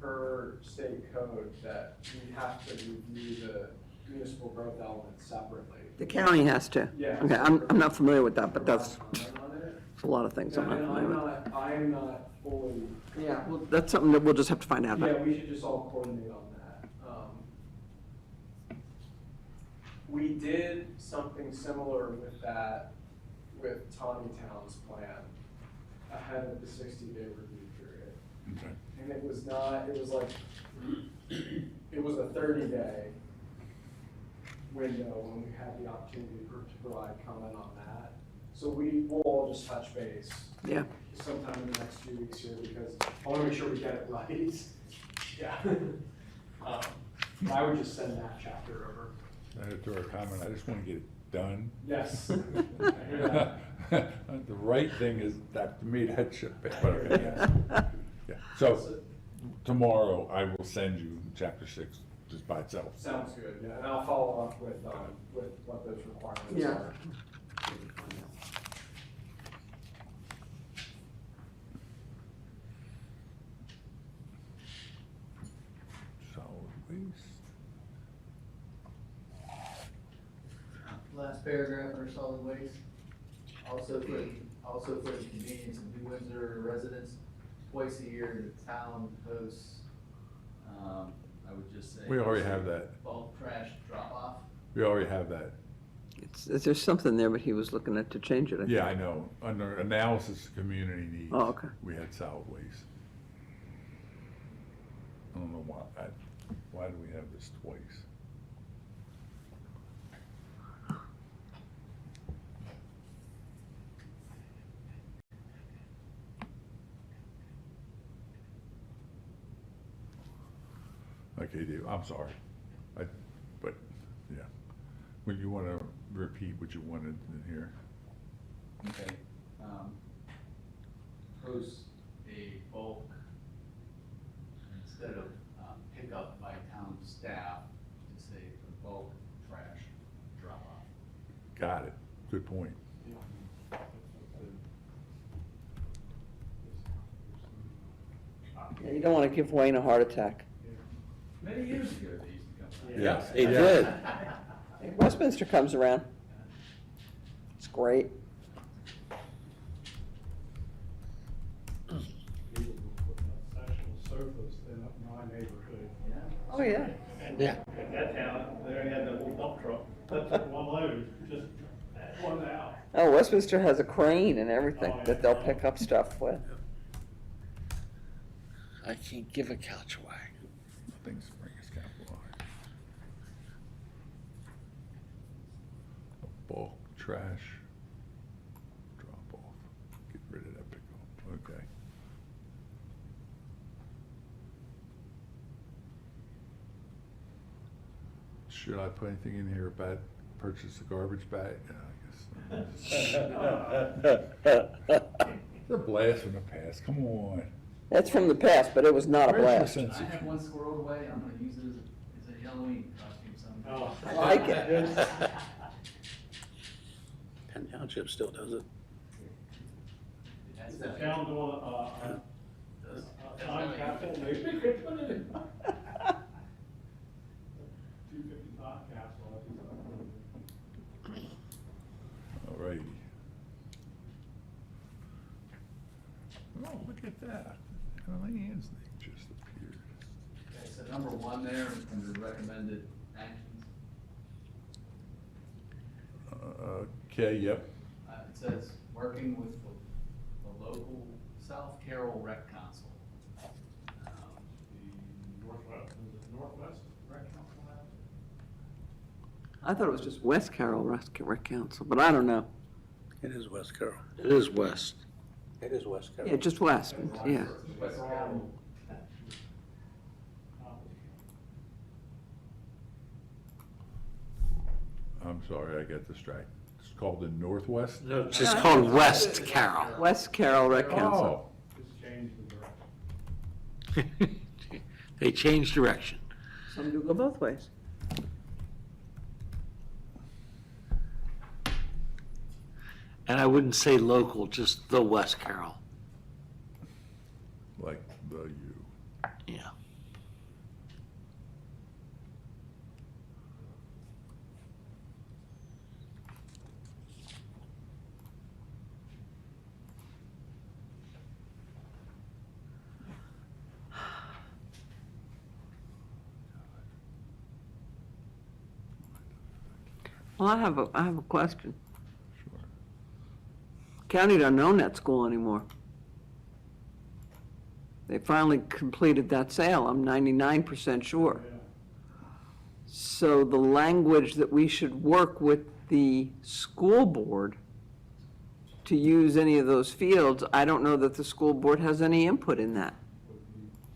per state code that we have to review the municipal growth element separately. The county has to. Yeah. Okay, I'm not familiar with that, but that's Comment on it. a lot of things I'm not And familiar with. I'm not fully. Yeah, well, that's something that we'll just have to find out Yeah, about. we should just all coordinate on that. We did something similar with that, with Tawny Town's plan ahead of the 60-day review period. okay. And it was not, it was like, it was a 30-day window when we had the opportunity to provide comment on that. So will all just touch base Yeah, sometime in the next few weeks here, because I wanna make sure we get it right. Yeah. I would just send that chapter over. I had to throw a comment, I just want to get it done. Yes. I hear that. The right thing is, that, to me, that should be, but okay, yes. Yeah, so tomorrow I will send you chapter 6 just by itself. Sounds good, yeah, and I'll follow up with what those requirements Yeah. are. Solid waste. Last paragraph under solid waste. Also for the convenience of New Windsor residents, twice a year the town hosts, I would just say. We already have that. Bulk trash drop off. We already have that. there's something there, but he was looking at to change it. I think. Yeah, I know. Under analysis of community needs. Oh, okay. We had solid waste. I don't know why do we have this twice? Okay, Dave, I'm sorry. But, yeah. Would you want to repeat what you wanted in here? Okay. Host a bulk, instead of pickup by town staff, to say a bulk trash drop off. Got it. Good point. Yeah, you don't want to give Wayne a heart attack. Many years ago, they used to come. by. Yes, He did. Westminster comes around. It's great. People were putting up sectional sofas in my neighborhood. Oh, yeah. Yeah. At that town, they only had that little dump truck, that's one load, just one out. Oh, Westminster has a crane and everything Oh, yeah. that they'll pick up stuff with. I can't give a couch away. Things bring us capital R. A bulk trash drop off. Get rid of that pickup, okay. Should I put anything in here about purchase a garbage bag? Yeah, I guess. It's a blast from the past, come on. That's from the past, but it was not a Where's your blast. sense I of have one squirreled away, I'm gonna use it as a Halloween costume someday. I like it. Penn Township still does it. That's Is the that. town doing a time capsule? Maybe we could put it in. 255 capsule. All righty. Oh, look at that. Ann's name just appeared. Okay, so number one there, under recommended actions, Okay, yep. it says, working with the local South Carroll Rec Council. The Northwest, is it Northwest Rec Council now? I thought it was just West Carroll Rec Council, but I don't know. It is West Carroll. It is west. It is West Yeah, Carroll. just west, yeah. West Carroll. I'm sorry, I got distracted. It's called the Northwest? No, it's just called West Carroll. West Carroll Rec Council. Oh, Just change the direction. They changed direction. Some do go both ways. And I wouldn't say local, just the West Carroll. like the U. Yeah. Well, I have a question. Sure. County doesn't own that school anymore. They finally completed that sale, I'm 99% sure. So the language that we should work with the school board to use any of those fields, I don't know that the school board has any input in that.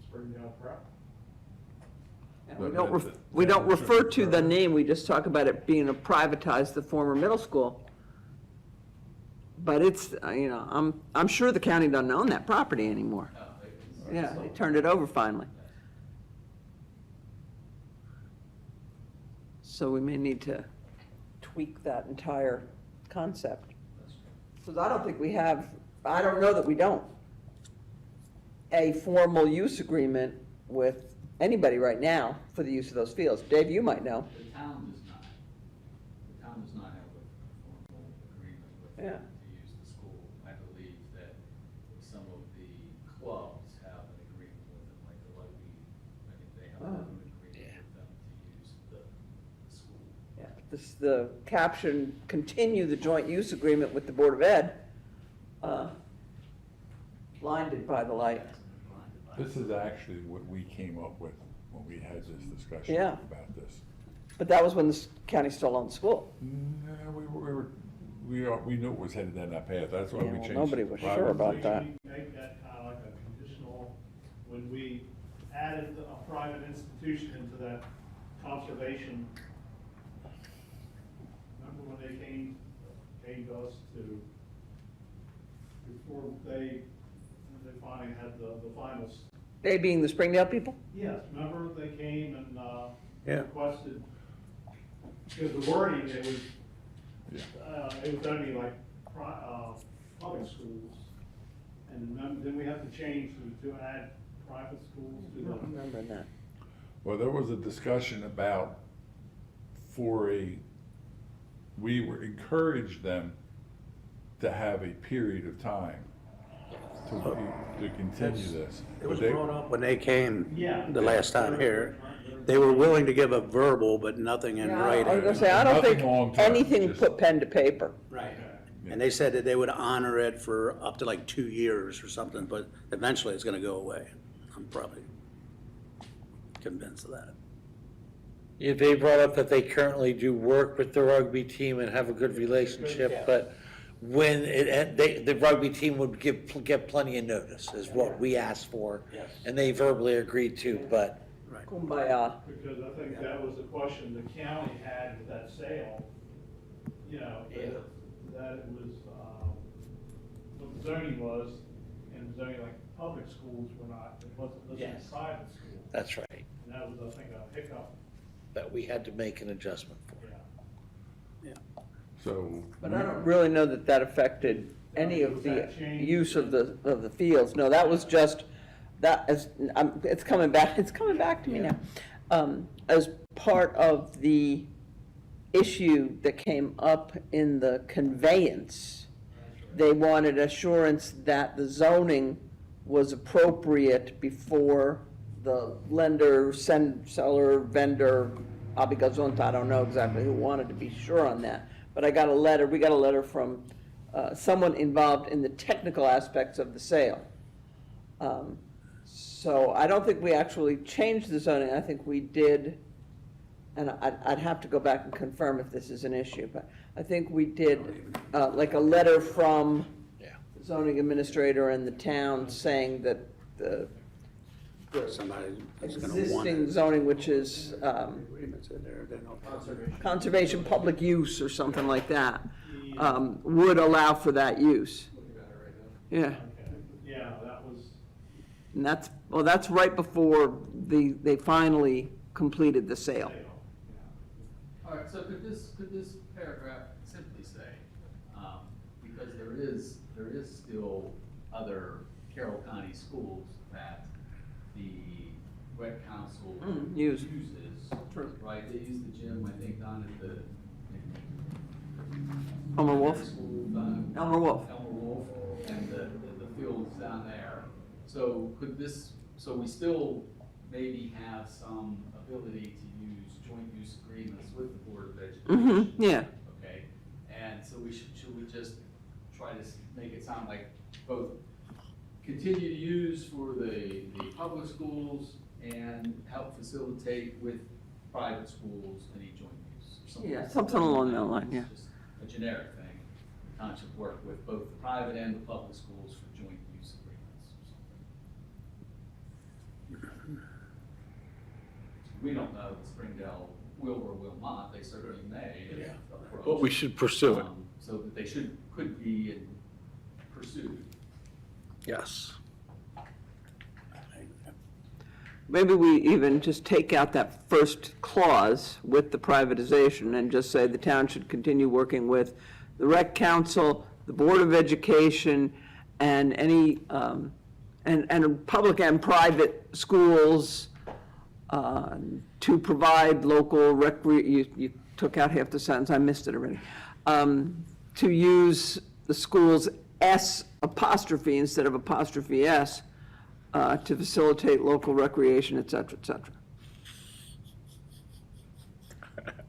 Springdale Prep. We don't refer to the name, we just talk about it being a privatized, the former middle school. But it's, I'm sure the county doesn't own that property anymore. No, Yeah, they turned it over finally. So we may need to tweak that entire concept. Because I don't think we have, I don't know that we don't, a formal use agreement with anybody right now for the use of those fields. Dave, you might know. The town does not. The town does not have a formal agreement with Yeah. them to use the school. I believe that some of the clubs have an agreement with them, like the rugby. I think they have an agreement with them to use the school. Yeah, this, the caption, continue the joint use agreement with the Board of Ed, blinded by the light. This is actually what we came up with when we had this discussion Yeah. about this. But that was when the county still owned the school. No, we knew it was headed down that path, that's why Yeah, we well, changed. nobody it. was sure about that. We make that kind of like a conditional, when we added a private institution into that conservation. Remember when they came to us before they finally had the finals. They being the Springdale people? Yes, remember they came and, Yeah. requested, because the wording, it was only like, public schools. And then we have to change to add private schools to I the. don't remember that. Well, there was a discussion about we were encouraged them to have a period of time to continue this. It was But they- brought up when they came Yeah. the last time here. They were willing to give a verbal, but nothing in Yeah, I was writing. gonna say, I don't Nothing think long-term, anything just- put pen to paper. Right. And they said that they would honor it for up to like 2 years or something, but eventually it's gonna go away. I'm probably convinced of that. Yeah, they brought up that they currently do work with the rugby team and have a good relationship, but when the rugby team would get plenty of notice, is what we asked for. Yes. And they verbally agreed to, but Kumbaya. Because I think that was the question the county had with that sale, you know, that it was, what the zoning was, and zoning like public schools were not, it wasn't listed as Yes. private schools. that's right, And that was, I think, a hiccup, that we had to make an adjustment for. yeah. So. But I don't really know that that affected any of the use of the fields. No, that was just, it's coming back to me now. As part of the issue that came up in the conveyance, they wanted assurance that the zoning was appropriate before the lender, seller, vendor, abigazonta, I don't know exactly who wanted to be sure on that. But we got a letter from someone involved in the technical aspects of the sale. So I don't think we actually changed the zoning, I think we did, and I'd have to go back and confirm if this is an issue, but I think we did, like a letter from Yeah. the zoning administrator and the town saying that the Somebody is gonna want existing it. zoning, which is Agreements in there, they're not- conservation public use or something like that, would allow for that use. Looking at it right now. Yeah, Okay, yeah, that was, and that's right before they finally completed the sale. All right, so could this paragraph simply say, because there is still other Carroll County schools that the rec council Use. uses, True. right? They use the gym, I think, down at the. Elmer Wolf? School, down at Elmer Wolf. Elmer Wolf, and the fields down there. So so we still maybe have some ability to use joint use agreements with the Board of Education. Yeah, Okay, and so should we just try to make it sound like both continue to use for the public schools and help facilitate with private schools any joint use? Or something Yeah, like that. something along that line, yeah. It's just a generic thing. The township work with both the private and the public schools for joint use agreements or something. We don't know that Springdale will or will not, they certainly may if approached. But we should pursue it. So that they could be pursued. Yes. maybe we even just take out that first clause with the privatization and just say the town should continue working with the rec council, the Board of Education, and any, and public and private schools, to provide local you took out half the sentence, I missed it already. To use the school's S apostrophe instead of apostrophe S, to facilitate local recreation, et cetera, et cetera.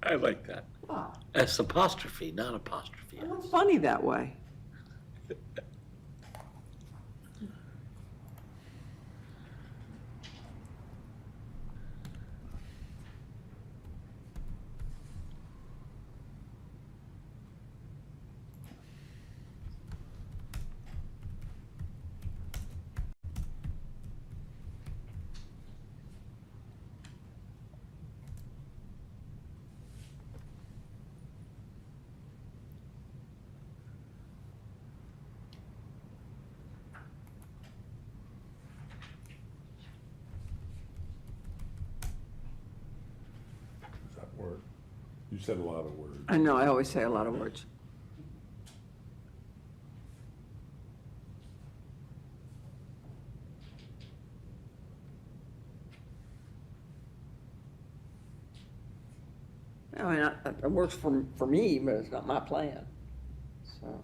I like that. Wow, S apostrophe, not apostrophe. it's funny that way. Does that work? You said a lot of words. I know, I always say a lot of words. I mean, it works for me, but it's not my plan, so.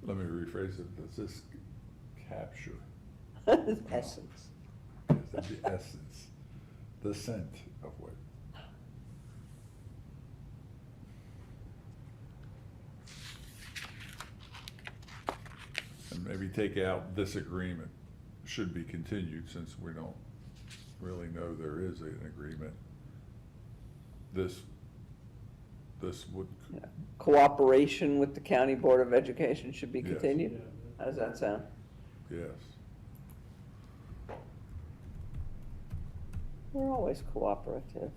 Let me rephrase it. Does this capture Essence. the essence, the scent of what? And maybe take out this agreement should be continued, since we don't really know there is an agreement. this would, Cooperation with the County Board of Education should be Yes. continued? How does that sound? yes. We're always cooperative.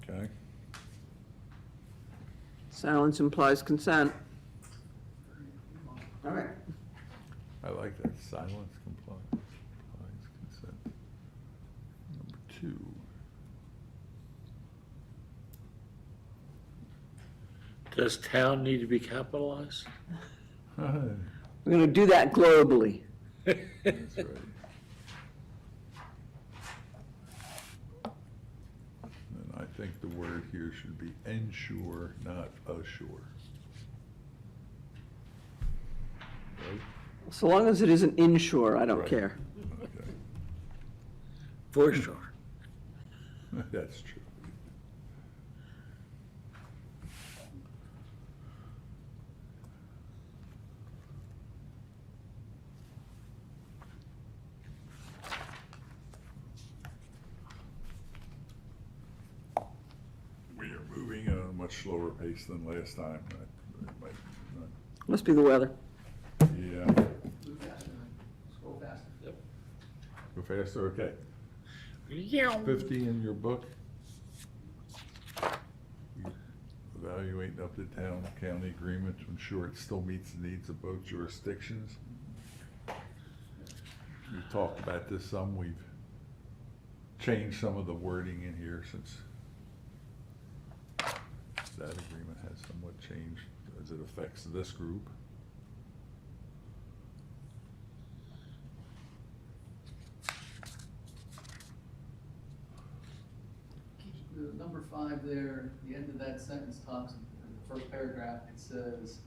Okay, Silence implies consent. All right. I like that, silence implies consent. Number 2. Does town need to be capitalized? We're going to do that globally. That's right. And I think the word here should be ensure, not assure. Right? So long as it isn't inshore, I don't Right. care. Okay. For sure. That's true. We are moving at a much slower pace than last time. That might not- Must be the weather. Yeah, Move faster, scroll faster. go faster, okay. Yeah. 50 in your book. Evaluate and update town-county agreement to ensure it still meets the needs of both jurisdictions. We've talked about this some, we've changed some of the wording in here since that agreement has somewhat changed as it affects this group. The number 5 there, the end of that sentence talks, in the first paragraph, it says,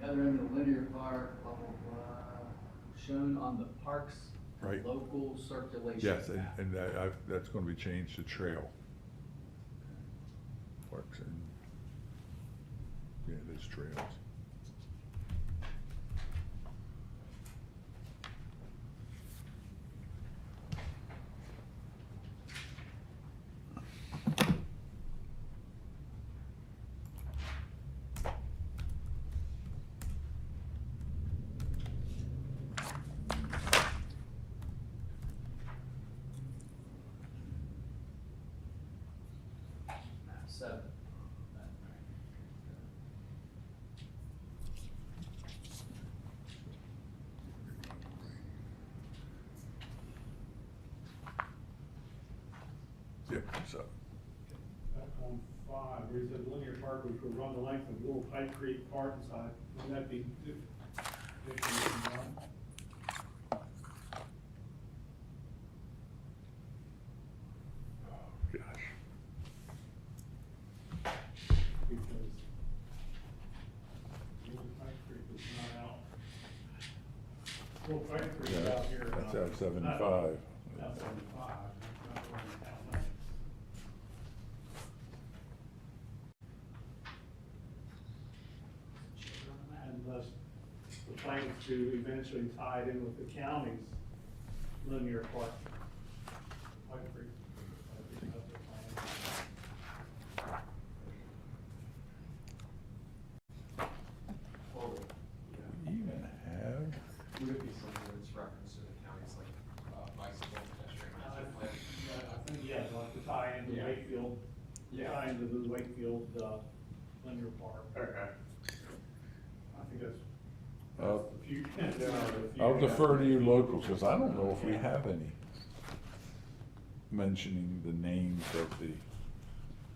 the other end of the linear park, blah, blah, blah, shown on the parks and Right. local circulation Yes, map. and that's gonna be changed to trail. Parks and, yeah, there's trails. Map 7. Yep, so, On 5, where it says linear park, which will run the length of Little Pipe Creek Park side, would that be definition 1? gosh. Because Little Pipe Creek is not out. Little Pipe Creek is Yeah, out here. that's not- out 75. Not out 75, that's not where the town limits. Unless the plans to eventually tie it in with the county's linear park. Pipe Creek. I think that's their plan. Well, We even have, would it be something that's referenced in the county's like bicycle pedestrian master plan? I think, yeah, like to tie into Yeah. Wakefield, Yeah. tie into the Wakefield, linear park. Okay. I think that's uh, the few. there are the few- I'll defer to you locals, because I don't know if we have any mentioning the names of the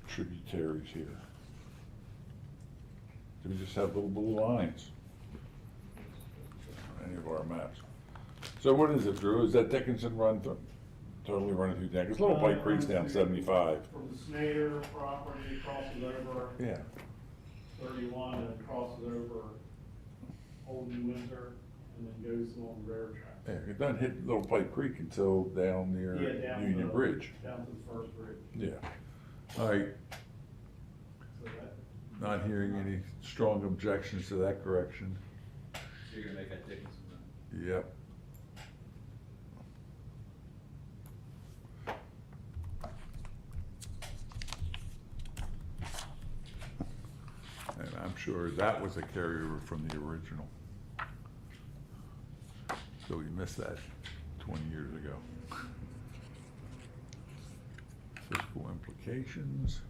tributaries here. Do we just have little blue lines? on Any of our maps? So what is it, Drew? Is that Dickinson run totally running through town? Because Little Pike Creek's down 75. From the Snyder property, crosses over Yeah, 31 and crosses over Old New Windsor, and then goes along the railroad track. Yeah, it doesn't hit Little Pipe Creek until down near Yeah, down Union the- Bridge. Down to the first bridge. Yeah. All right, So that, not hearing any strong objections to that correction. So you're gonna make that Dickinson then? Yep. And I'm sure that was a carryover from the original. So we missed that 20 years ago. Fiscal implications.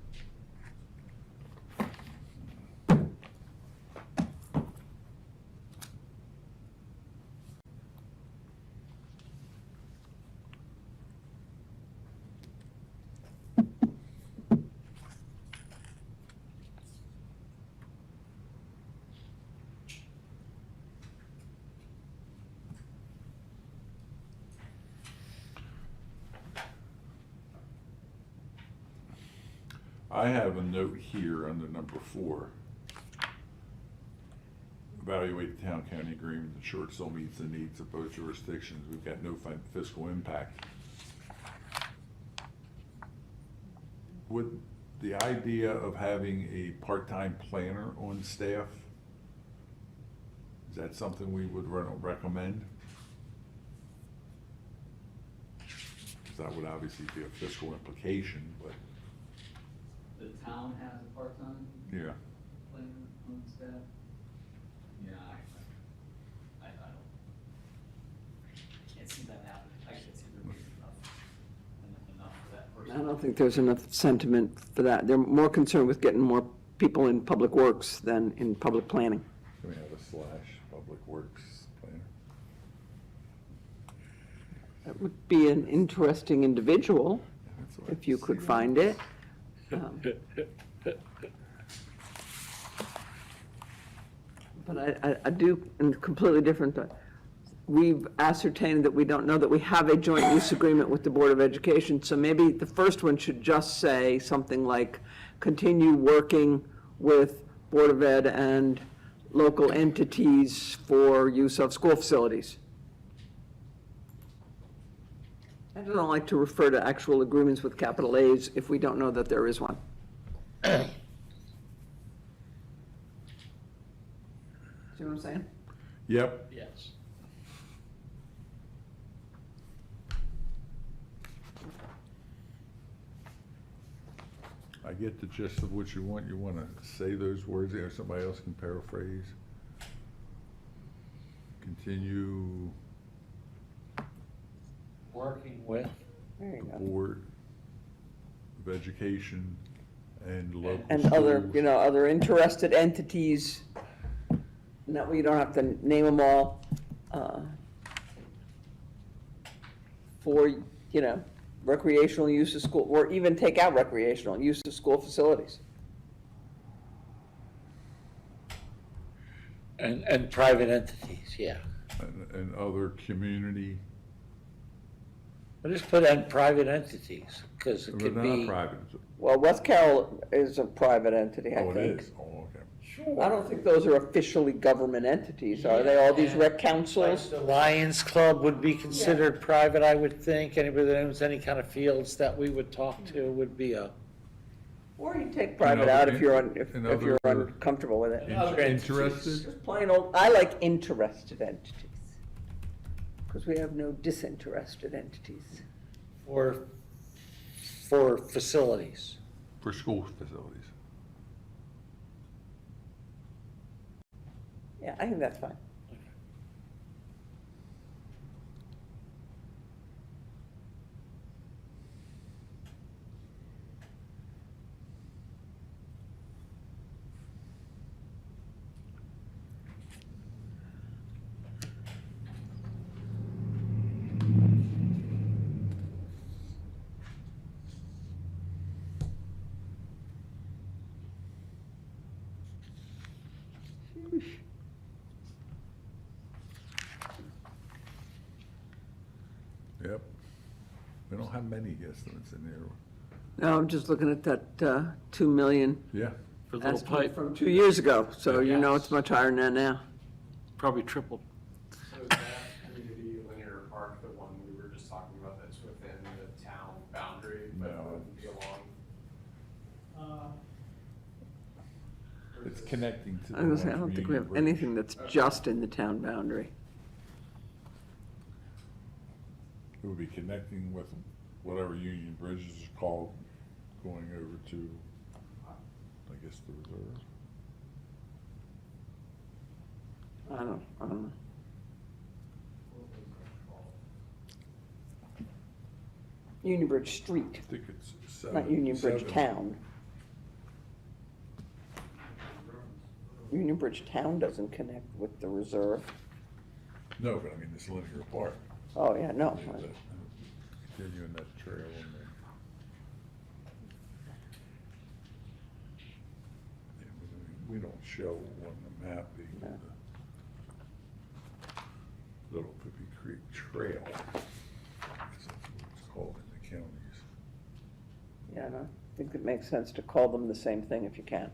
I have a note here under number 4. Evaluate the town-county agreement, ensure it still meets the needs of both jurisdictions. We've got no fiscal impact. Would the idea of having a part-time planner on staff, is that something we would recommend? 'Cause that would obviously be a fiscal implication, but, The town has a part-time yeah. planner on staff? Yeah, I don't, can't see that happen. I can't see there being enough for that person. I don't think there's enough sentiment for that. They're more concerned with getting more people in public works than in public planning. Can we have a / public works planner? That would be an interesting individual, That's what I if you could see. find it. But I do, and completely different, we've ascertained that we don't know that we have a joint use agreement with the Board of Education, so maybe the first one should just say something like, continue working with Board of Ed and local entities for use of school facilities. I don't like to refer to actual agreements with capital A's if we don't know that there is one. See what I'm saying? Yep, Yes. I get the gist of what you want. You want to say those words there, somebody else can paraphrase. Continue Working with, There you the go. Board of Education and local And other, schools. you know, other interested entities, and that way you don't have to name them all, for, you know, recreational use of school, or even take out recreational use of school facilities. and private entities, yeah. And other community, But just put in private entities, because it but could not be. private. Well, West Carroll is a private entity, I Oh, it think. is? Oh, okay. I don't think those are officially government entities, are they? All these rec councils? The Lions Club would be considered private, I would think. Anybody that owns any kind of fields that we would talk to would be a. Or you take private out if you're, if you're uncomfortable with it. Other entities. Interested? Just plain old, I like interested entities. Because we have no disinterested entities. For facilities. For school facilities. Yeah, I think that's fine. Yep. We don't have many estimates in there. No, I'm just looking at that 2 million Yeah. For Little estimate Pipe, from 2 years ago, so you know it's much higher than that now. probably tripled. So Street, but No. it would be along. It's connecting to the I was gonna say, I one don't think we have Union Bridge. anything that's just in the town boundary. It would be connecting with whatever Union Bridge is called, going over to, I guess, the reserve. I don't know. Union Bridge Street, I think it's not Union Bridge seven. Town. Union Bridge Town doesn't connect with the reserve. No, but I mean, it's linear park. Oh, yeah, no. Continuing that trail in there. Yeah, we don't show on the map the Little Pippi Creek Trail. That's what it's called in the counties. Yeah, no, I think it makes sense to call them the same thing if you can.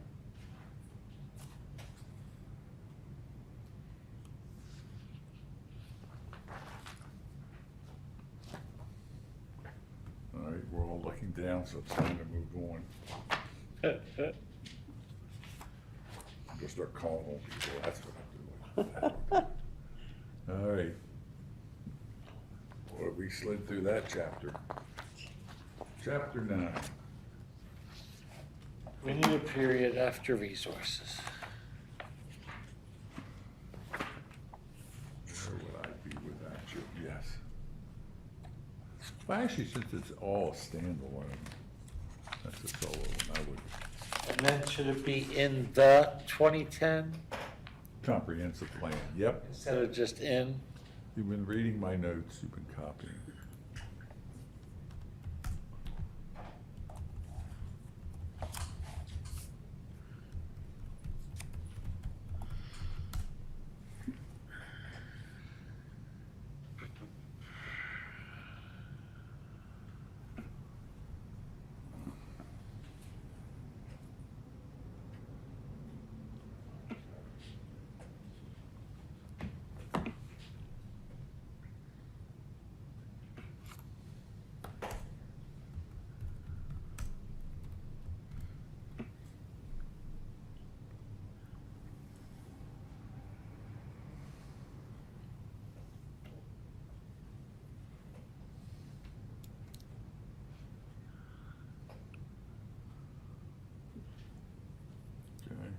All right, we're all looking down, so it's time to move on. I'm gonna start calling on people, that's what I'm doing. All right. Boy, we slid through that chapter. Chapter 9. We need a period after resources. Where would I be without you? Yes. Well, actually, since it's all standalone, that's a solo one, I would. And then should it be in the 2010 Comprehensive plan, yep. instead of just in? You've been reading my notes, you've been copying. Okay.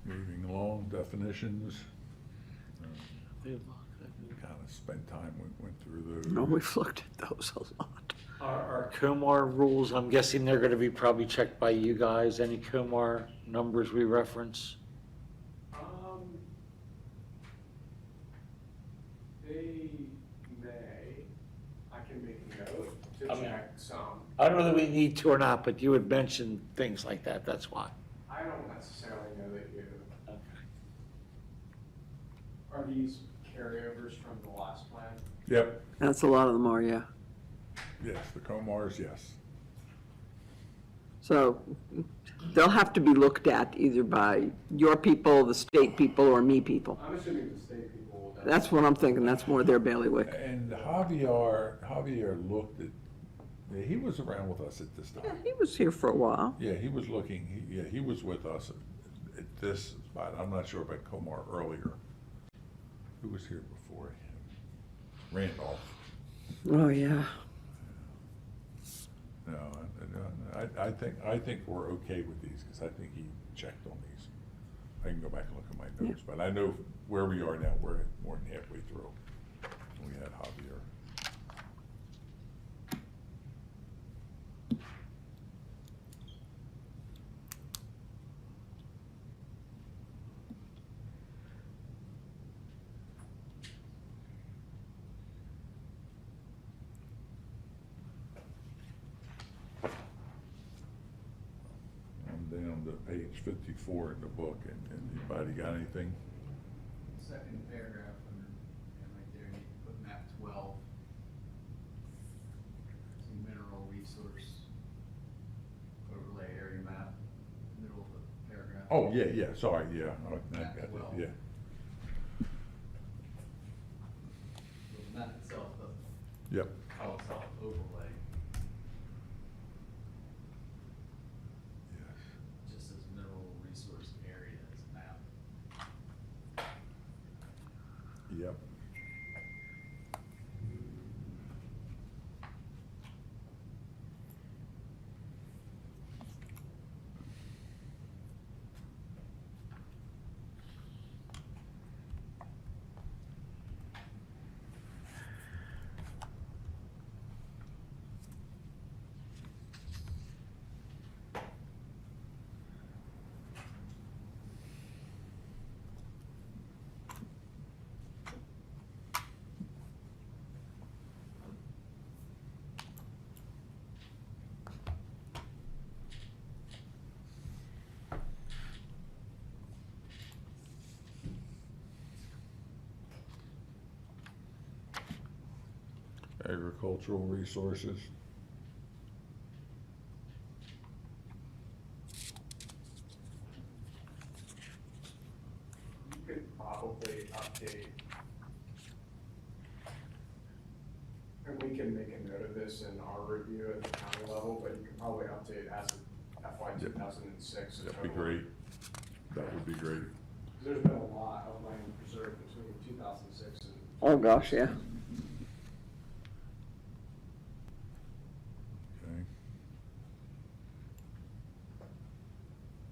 Moving along, definitions. Kind of spent time, went through those. No, we've looked at those a lot. Our Comar rules, I'm guessing they're gonna be probably checked by you guys, any Comar numbers we reference? They may, I can make a note to I mean- check some. I don't know that we need to or not, but you had mentioned things like that, that's why. I don't necessarily know that you, are these carryovers from the last plan? Yep, That's a lot of them are, yeah. yes, the Comars, yes. So they'll have to be looked at either by your people, the state people, or me people. I'm assuming the state people will. That's what I'm thinking, that's more their bailiwick. And Javier looked at, yeah, he was around with us at this Yeah, time. he was here for a while. Yeah, he was looking, he was with us at this spot. I'm not sure about Comar earlier. Who was here before him? Randolph. Oh, yeah. No, I think we're okay with these, because I think he checked on these. I can go back and look at my notes, but I know where we are now, we're more than halfway through. We had Javier. I'm down to page 54 in the book, and anybody got anything? Second paragraph, under, and right there, you can put map 12. It's a mineral resource Oh, yeah, sorry, yeah, I got it, Well. yeah. The map itself doesn't Yep, call itself overlay, yes, just as mineral resource area as a map. yep. Agricultural resources. You could probably update. And we can make a note of this in our review at the county level, but you could probably update as of FY Yep. 2006. That'd be great. That would be great. There's been a lot of land preserved between 2006 and. Oh, gosh, yeah. Okay.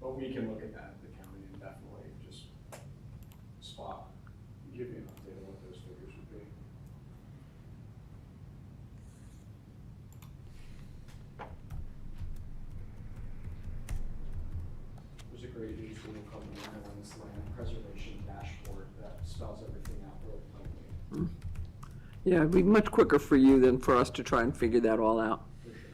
But we can look at that at the county and definitely just spot, give you an update on what those figures would be. There's a great new tool called the Maryland's Land Preservation Dashboard that spells everything out real plainly. Yeah, it'd be much quicker for you than for us to try and figure that all out. For sure.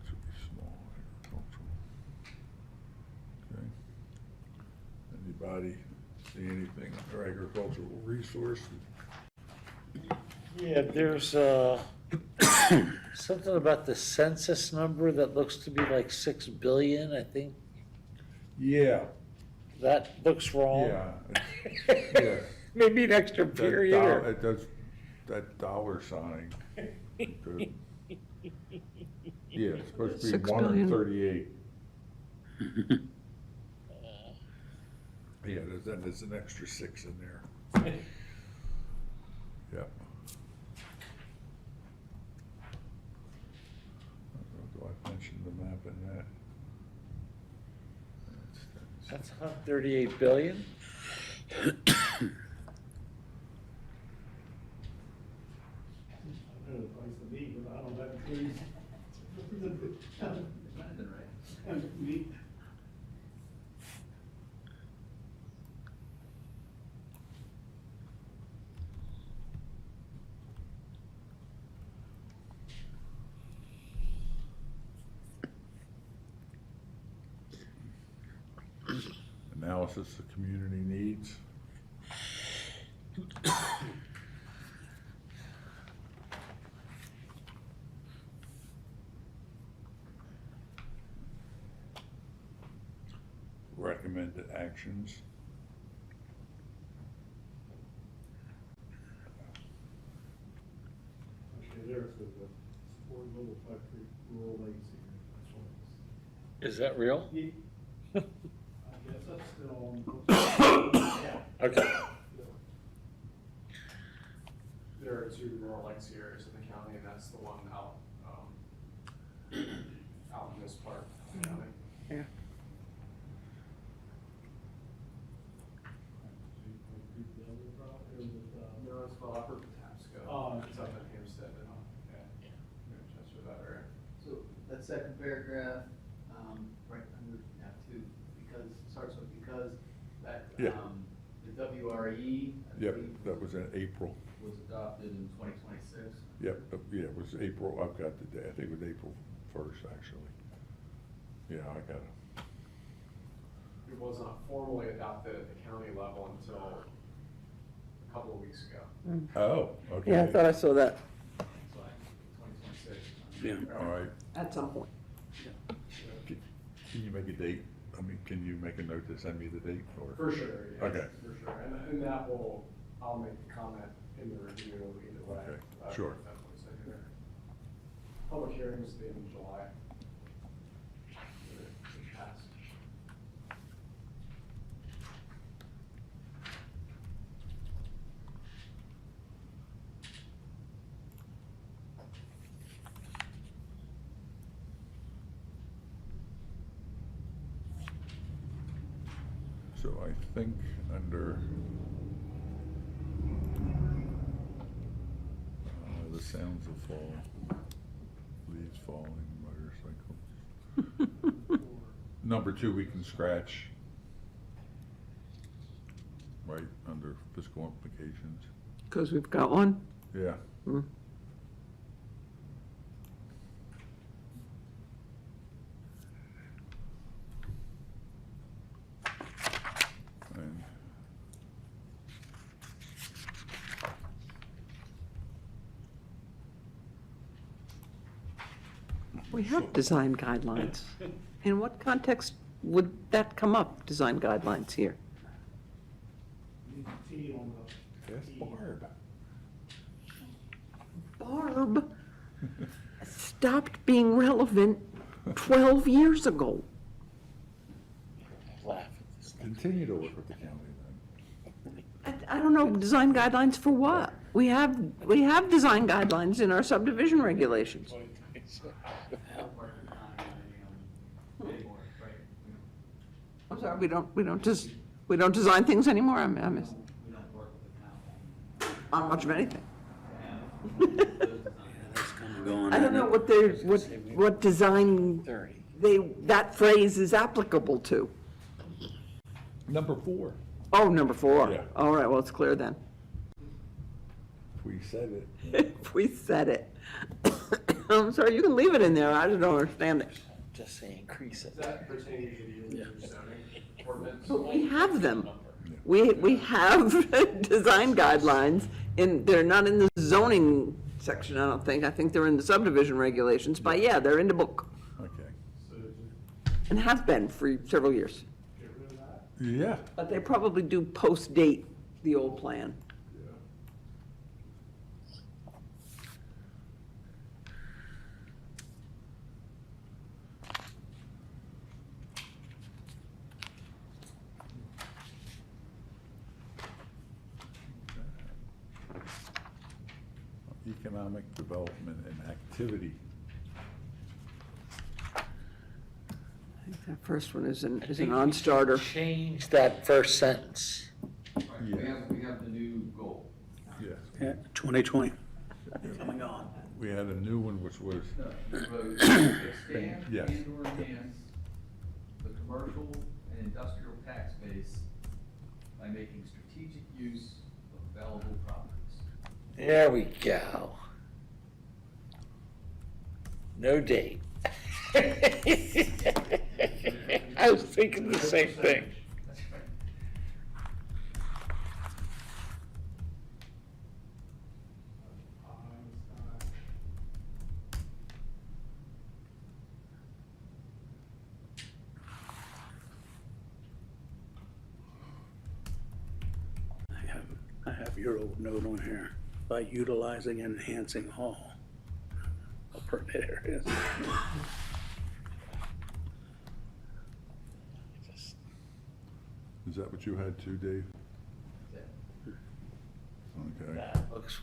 Should be small agricultural. Okay. Anybody see anything under agricultural resources? Yeah, there's, something about the census number that looks to be like 6 billion, I think. Yeah, That looks wrong. yeah, yeah. Maybe an extra That period dol- or. It does, that dollar sign. Good. Yeah, it's supposed to be 6 1 and billion. 38. Yeah, there's an extra 6 in there. Yep. Do I mention the map in that? That's 138 billion? Another place to be without all that trees. Right. Me. analysis of community needs. Recommended actions. Okay, there it says, support Little Factory Rural Legacy. That's what it is. Is that real? I guess that's still on. Yeah. Okay. There are two rural legacy areas in the county, and that's the one out, out in this part of the county. Yeah. No, it's well upper Patapsco. Oh. It's up in Hampstead and, Manchester, that area. So that second paragraph, right under, two, because, starts with because, that, Yeah. the WRE. I Yep, believe, that was in April. Was adopted in 2026. Yep, yeah, it was April, I've got the day, I think it was April 1st, actually. Yeah, I got it. It was not formally adopted at the county level until a couple of weeks ago. Oh, okay. Yeah, I thought I saw that So 2026. Yeah. All right. at some point. Can you make a date? I mean, can you make a note to send me the date or? For sure, yes, Okay. for sure. And that will, I'll make a comment in the review either way. Okay, sure. That's what it's in there. Public hearing was the end of July. It passed. So I think under the sounds of fall, leaves falling, motorcycles. Number 2, we can scratch. Right, under fiscal implications. Because we've got one. Yeah. Hmm. And We have design guidelines. In what context would that come up, design guidelines here? T on the. Yes, Barb. Barb stopped being relevant 12 years ago. Laugh at this. Continue to work with the county then. I don't know, design guidelines for what? We have design guidelines in our subdivision regulations. Don't work with the county anymore, right? I'm sorry, we don't design things anymore? I We don't work with the county. on much of anything. That's kind of going I don't on know it. what design 30. that phrase is applicable to. Number 4, Oh, number 4. Yeah. All right, well, it's clear then. we said it. If we said it. I'm sorry, you can leave it in there, I just don't understand it. Just say increase it. Is that pertaining to the zoning ordinance? But we have them. We have design guidelines, and they're not in the zoning section, I don't think. I think they're in the subdivision regulations, but yeah, they're in the book, Okay. and have been for several years. Get rid of that? Yeah. But they probably do post-date the old plan. Economic development and activity. I think that first one is an I think we non-starter. should change that first sentence. Right, Yeah. we have the new goal. Yes. Yeah, 2020, coming on. We had a new one, which was, Expand Yes. and/or enhance the commercial and industrial tax base by making strategic use of available properties. There we go. No date. I was thinking the same thing. That's right. your old note on here, by utilizing and enhancing all permit areas. Is that what you had too, Dave? Okay. That looks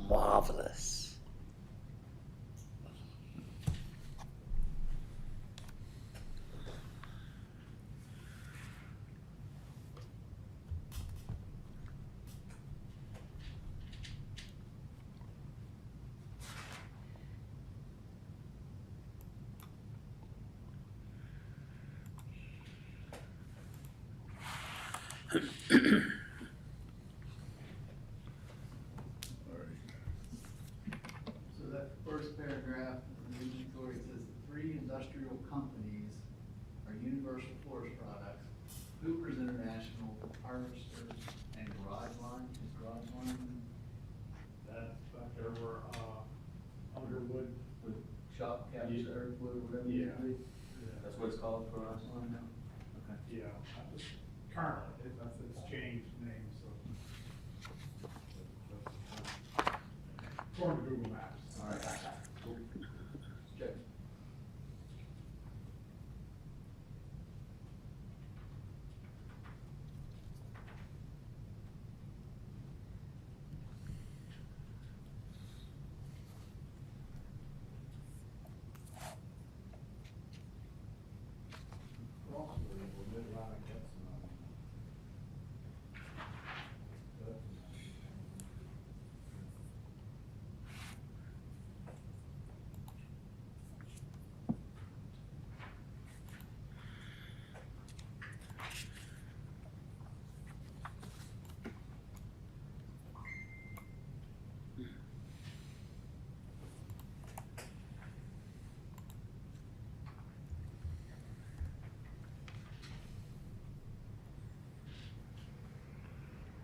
marvelous. All right. So that first paragraph in the inventory says the three industrial companies are Universal Forest Products, Hooper's International, Harvesters, and Garage Line. Is Garage Line That, there were, Underwood. with shop caps or whatever? Yeah. That's what it's called, Garage Line now? Okay. Yeah, currently, it's changed names, so. According to Google Maps. All right. Cool. Check.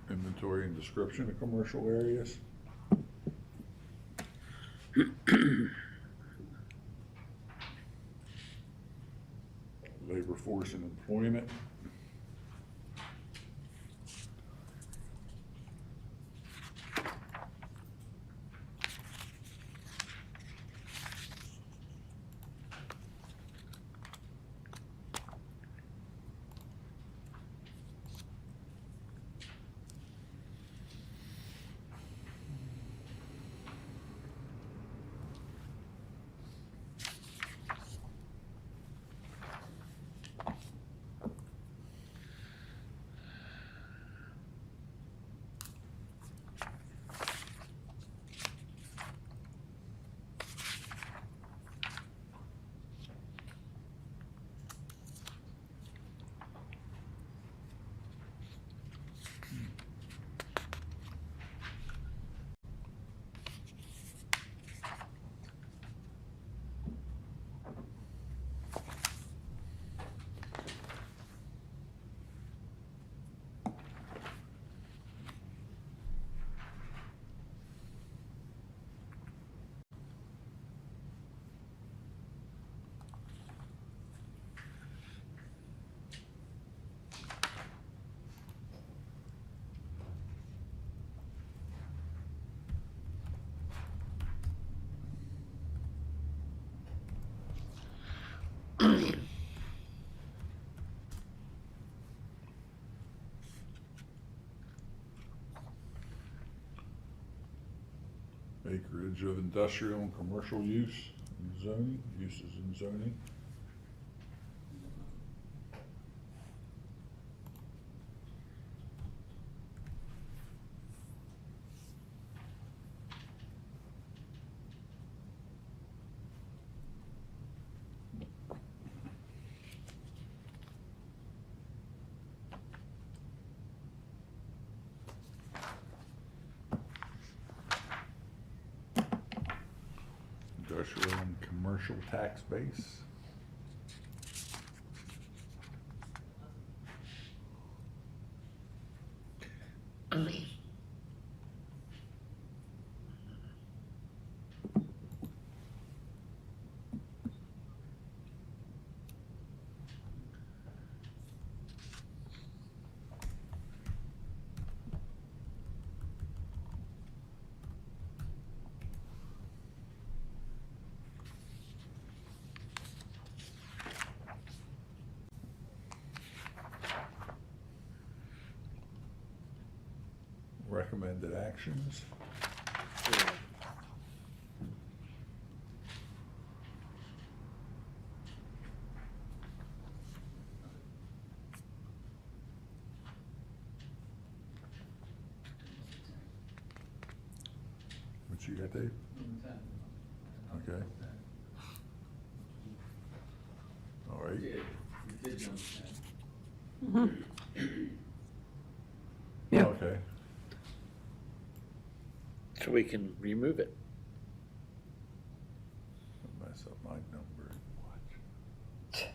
Inventory and description of commercial areas. Labor force and employment. Acreage of industrial and commercial use and zoning, uses and zoning. Industrial and commercial tax base. recommended actions. What you got, Dave? Number 10. Okay. All right. You did number 10. Yeah. Okay. So we can remove it. Don't mess up my number. Watch.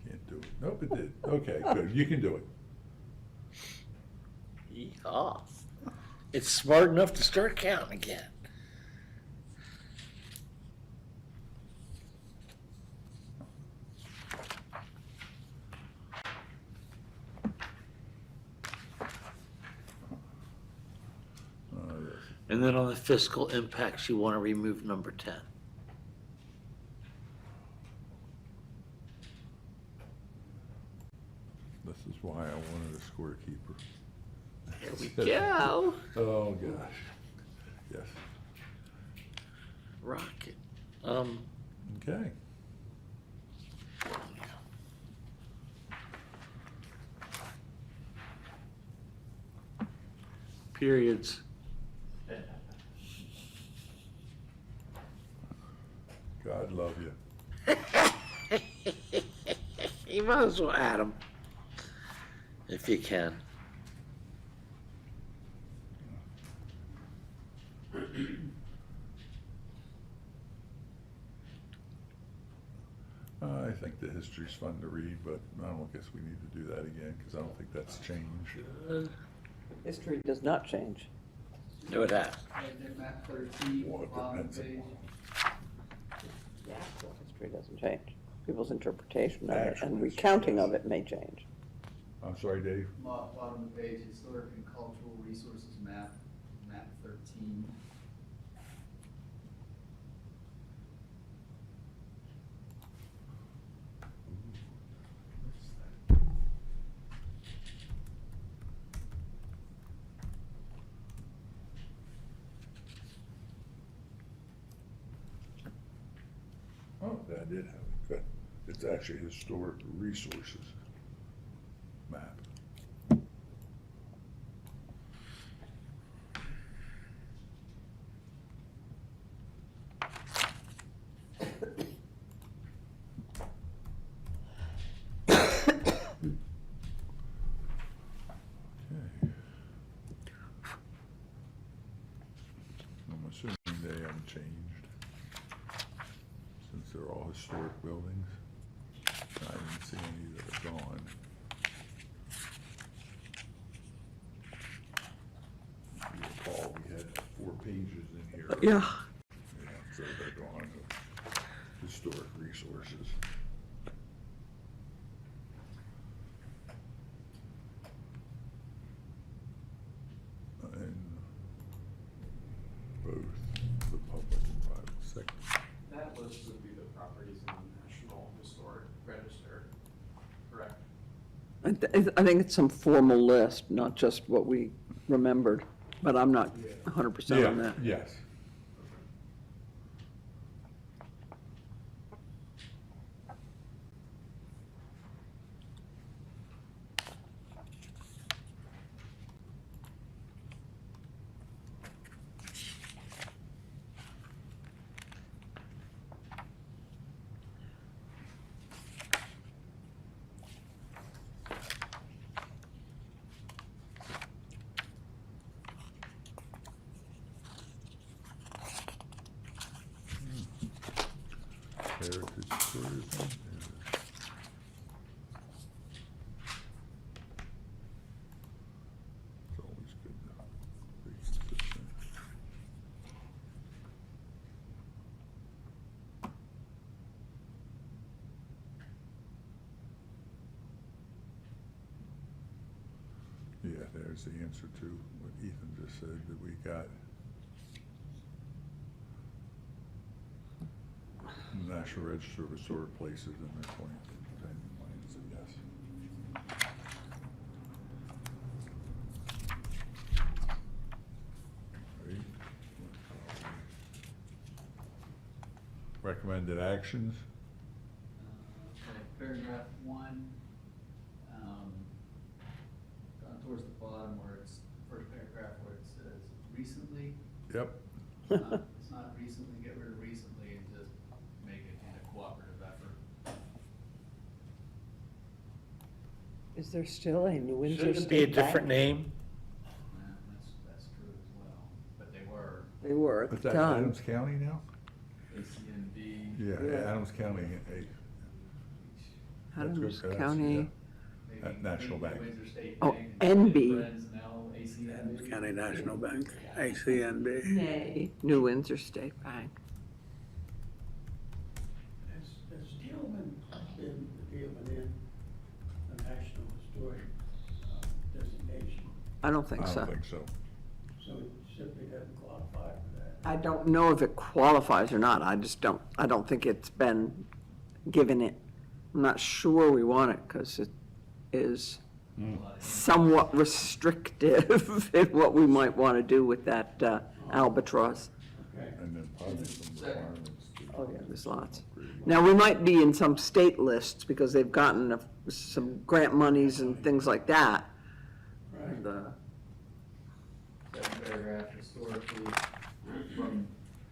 Can't do it. Nope, it did. Okay, good. You can do it. Yeah. It's smart enough to start counting again. Yes. And then on the fiscal impacts, you want to remove number 10. This is why I wanted a scorekeeper. There we go. Oh, gosh. Yes. Rocket. Okay. Periods. God love you. You might as well add them. If you can. I think the history's fun to read, but I don't guess we need to do that again, because I don't think that's changed. History does not change. Do it at. Right there, map 13, Well, it bottom depends page. The actual history doesn't change. People's interpretation of it Actual and history recounting does. of it may change. I'm sorry, Dave? Bottom of the page, historic and cultural resources map, map 13. Oh, that did have it. Good. It's actually historic resources map. Okay. I'm assuming they haven't changed, since they're all historic buildings. I didn't see any that are gone. If you recall, we had 4 pages in here. Yeah. Yeah, so they're gone, historic resources. In both the public and private sector. That list would be the properties in the National Historic Register, correct? I think it's some formal list, not just what we remembered, but I'm not 100% on that. Yes. Heritage tourism. It's always good to be consistent. Yeah, there's the answer to what Ethan just said, that we got National Register of Historic Places in their 2010 plans, so yes. recommended actions. Okay, paragraph 1, down towards the bottom where it's, first paragraph where it says recently. Yep. It's not recently, get rid of recently and just make it in a cooperative effort. Is there still a New Windsor Shouldn't it be a State Bank? different name? Yeah, that's true as well, but they were They were at What's the that, time. Adams County now? ACNB. Yeah, Adams County, hey. That's good, Adams that's- County. maybe- National maybe Bank. Windsor State Oh, Bank and NB. Friends now, ACNB. County National Bank, ACNB. Nay, New Windsor State Bank. Has Dealman been in the National Historic designation? I don't think I so. don't think so. So it simply doesn't qualify for that. I don't know if it qualifies or not. I don't think it's been given it. I'm not sure we want it because it is somewhat restrictive in what we might want to do with that albatross. Okay. And then probably some requirements too. Oh, yeah, there's lots. Now, we might be in some state lists because they've gotten some grant monies and things like that. Right. And, Second paragraph,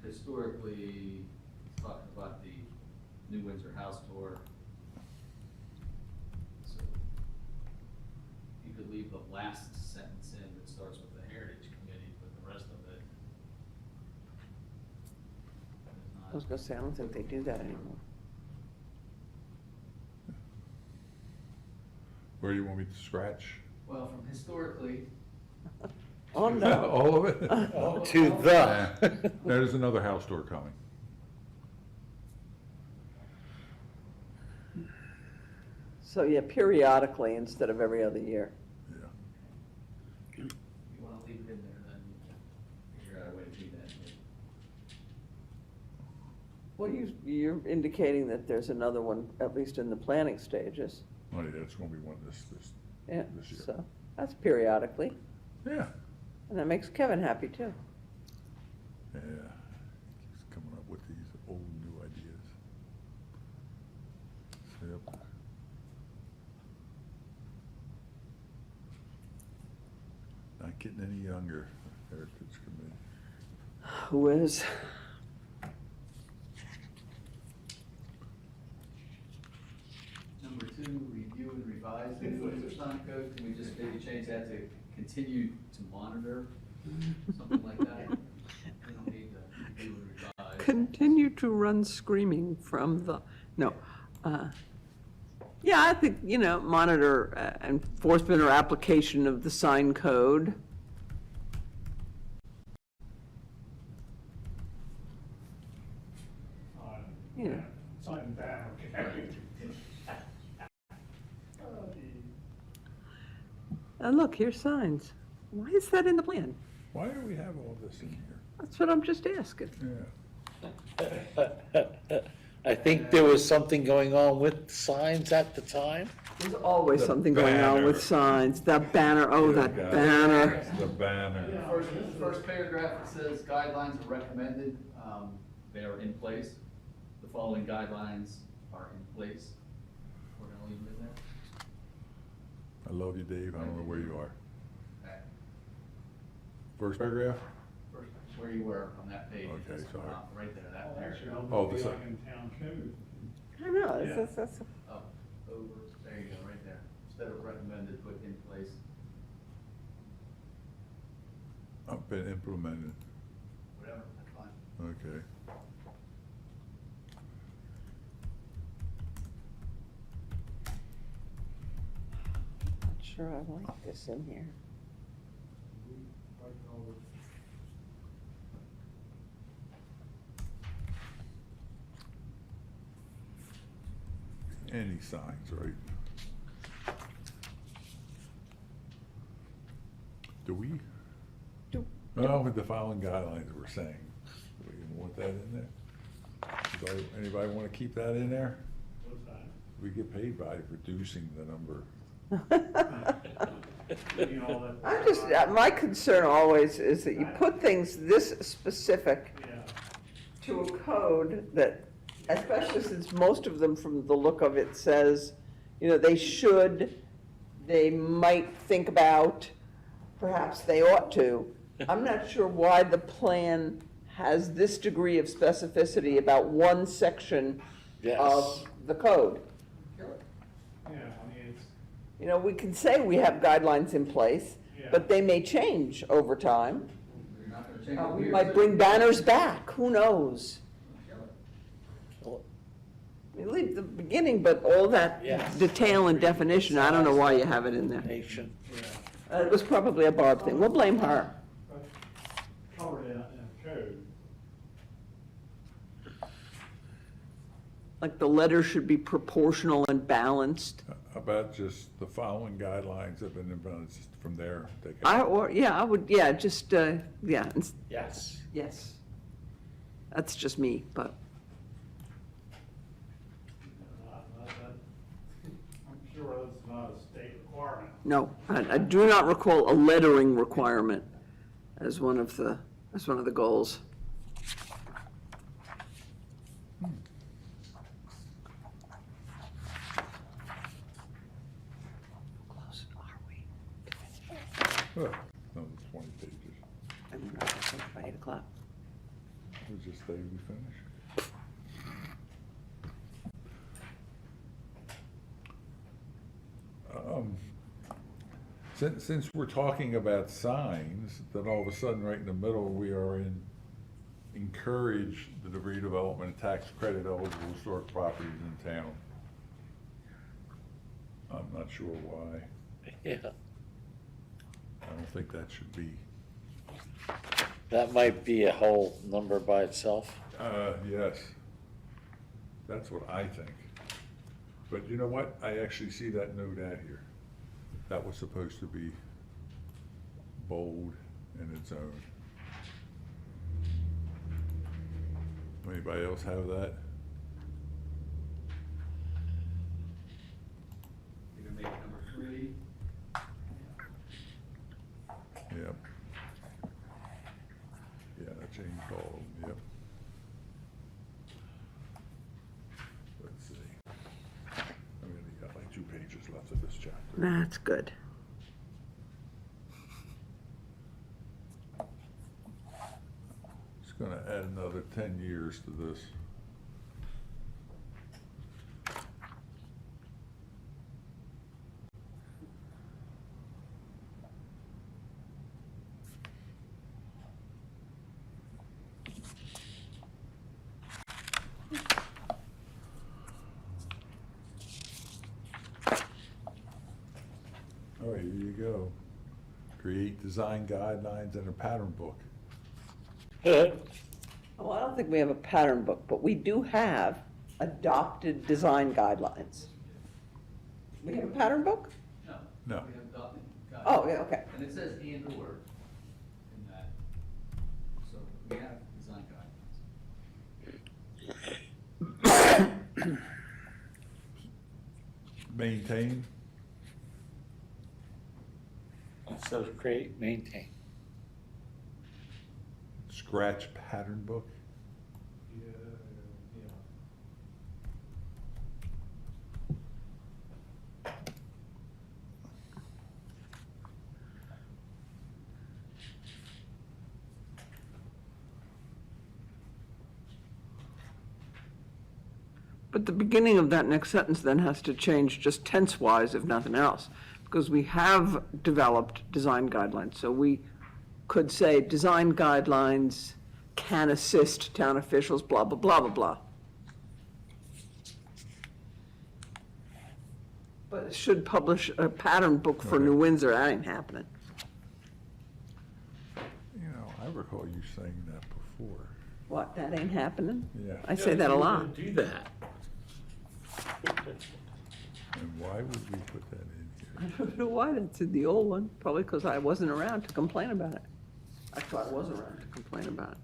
historically, talking about the New Windsor House Tour. So you could leave the last sentence in that starts with the Heritage Committee, but the rest of it is not. I was gonna say, I don't think they do that anymore. Where do you want me to scratch? Well, from historically, Oh, no. All of it? To the. There's another house tour coming. So, yeah, periodically instead of every other year. Yeah. if you wanna leave it in there, then you figure out a way to do that. Well, you're indicating that there's another one, at least in the planning stages. Oh, yeah, it's gonna be one this Yeah, This year. so, that's periodically. Yeah. And that makes Kevin happy too. Yeah. He's coming up with these old new ideas. Yep. Not getting any younger, Heritage Committee. Who is? Number 2, review and revise the New Windsor sign code. Can we just maybe change that to continue to monitor, something like that? We don't need to review and revise. Continue to run screaming from the, no. Yeah, I think, monitor enforcement or application of the sign code. Yeah. Sign that, okay. And look, here's signs. Why is that in the plan? Why do we have all this in here? That's what I'm just asking. Yeah. I think there was something going on with signs at the time. There's always The something going on with banner. signs. The banner, oh, Yeah, that guys. banner. The banner. First paragraph, it says guidelines are recommended, they are in place. The following guidelines are in place. We're gonna leave it in there. I love you, Dave. I don't know where you are. Okay. First paragraph? First, where you were on that page. Okay, just sorry. Right there, that Well, actually, paragraph. I'll Oh, be the like si- in town code. I know, that's, Up, over, there you go, right there. Instead of recommended, put in place. Been implemented. Whatever, that's fine. Okay. not sure I like this in here. Any signs, right? Do we? No, with the following guidelines we're saying. Do we even want that in there? Anybody want to keep that in there? What's that? We get paid by reducing the number. You know, that- I'm just, my concern always is that you put things this specific Yeah. to a code that especially since most of them, from the look of it, says, you know, they should, they might think about, perhaps they ought to. I'm not sure why the plan has this degree of specificity about one section Yes. of the code. Yeah, I mean, it's, You know, we can say we have guidelines in place, Yeah. but they may change over time. You're not gonna change it We here. might bring banners back, who knows? You leave the beginning, but all that Yes. detail and definition, I don't know why you have it in there. Nation. It was probably a Barb thing, we'll blame her. covered in code. Like the letter should be proportional and balanced. About just the following guidelines have been implemented, just from there. Take it. I would, yeah, just, yeah, Yes. yes. That's just me, but, I'm sure that's not a state requirement. no, I do not recall a lettering requirement as one of the goals. How close are we? Another 20 pages. I mean, I think by 8 o'clock. We'll just say we finish. Since we're talking about signs, then all of a sudden, right in the middle, we are encourage the redevelopment and tax credit eligible historic properties in town. I'm not sure why. Yeah. I don't think that should be. That might be a whole number by itself. Yes. That's what I think. But you know what? I actually see that note out here. That was supposed to be bold in its own. Anybody else have that? You're gonna make it number 3. Yep. Yeah, I changed all of them, yep. Let's see. I mean, you got like 2 pages left of this chapter. That's good. It's gonna add another 10 years to this. All right, here you go. Create design guidelines and a pattern book. Well, I don't think we have a pattern book, but we do have adopted design guidelines. We have a pattern book? No. No. We have adopted guidelines. Oh, yeah, okay. And it says and/or in that. So we have design guidelines. Maintain, Instead of create, maintain. scratch pattern book. Yeah. But the beginning of that next sentence then has to change just tense-wise, if nothing else, because we have developed design guidelines. So we could say, design guidelines can assist town officials, blah, blah, blah, blah, blah. But it should publish a pattern book for New Windsor, that ain't happening. You know, I recall you saying that before. What, that ain't happening? Yeah. I say that a lot. Do that. And why would we put that in I here? don't know why that's in the old one, probably because I wasn't around to complain about it. Actually, I was around to complain about it.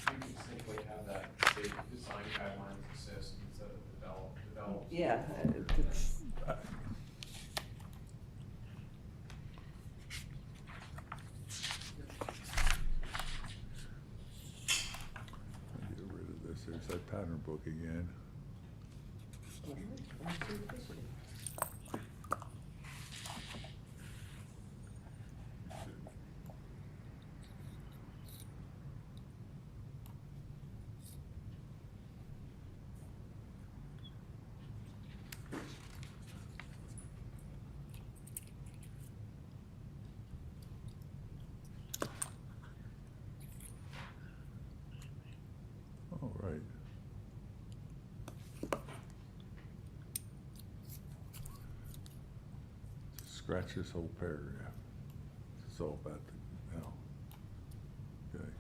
You can simply have that state design guidelines exist instead of develop. Yeah, it's, book again. All right. Scratch this whole paragraph. It's all about the, now. Okay.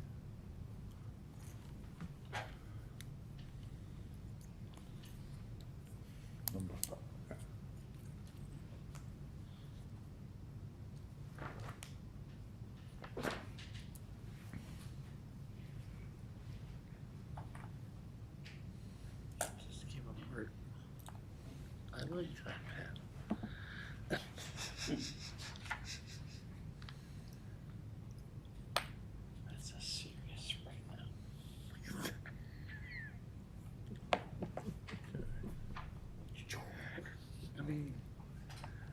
Number 5. Just give them word. I like that pen. That's a serious right now. I mean,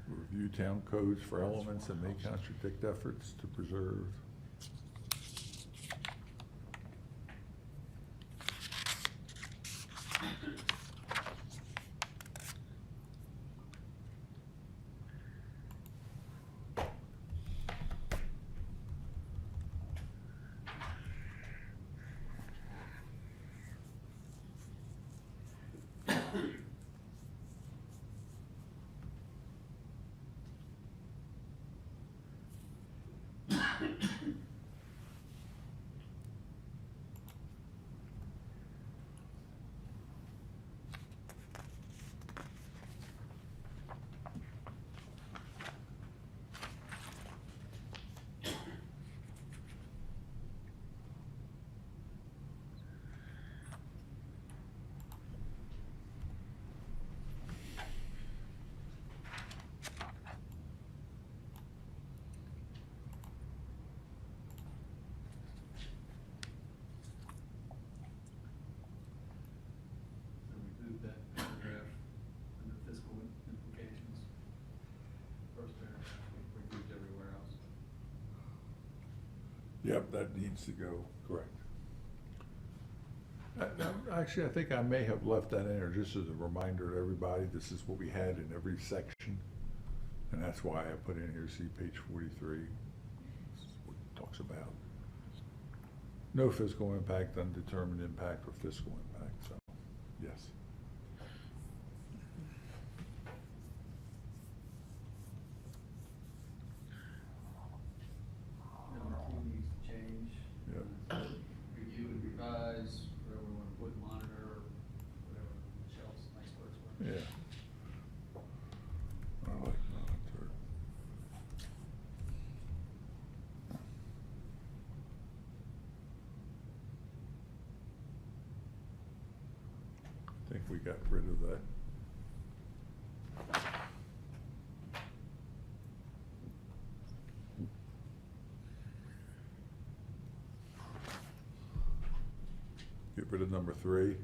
Review town codes for elements that may contradict efforts to preserve. So we moved that paragraph under fiscal implications. First paragraph, we moved everywhere else. Yep, that needs to go, correct. Actually, I think I may have left that in there just as a reminder to everybody, this is what we had in every section. And that's why I put in here, see page 43. This is what it talks about. No fiscal impact, undetermined impact, or fiscal impact, so, yes. Number 2 needs to change. Yep. Review and revise, whatever we want to put, monitor, whatever, Michelle's nice words were. Yeah. I like monitor. I think we got rid of that. Get rid of number 3.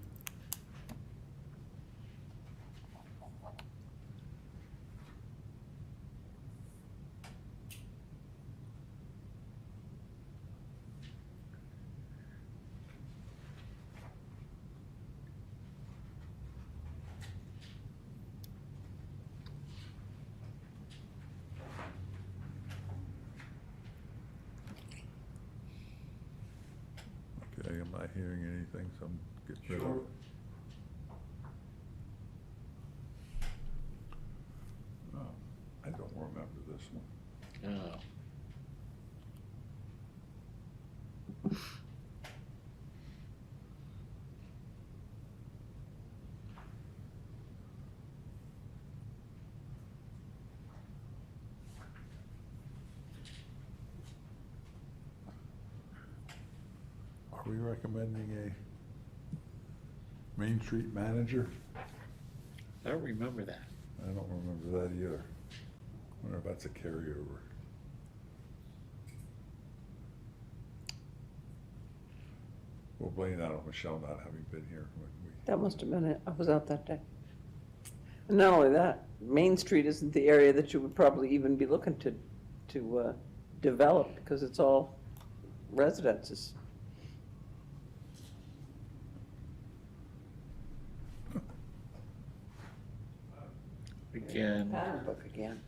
Okay, I'm not hearing anything, so I'm getting rid of it. Oh, I don't remember this one. oh. Are we recommending a Main Street manager? I don't remember that. I don't remember that either. Wonder if that's a carryover. We'll blame that on Michelle not having been here when we. That must have been it. I was out that day. And not only that, Main Street isn't the area that you would probably even be looking to develop, because it's all residences. Again, Pattern book again.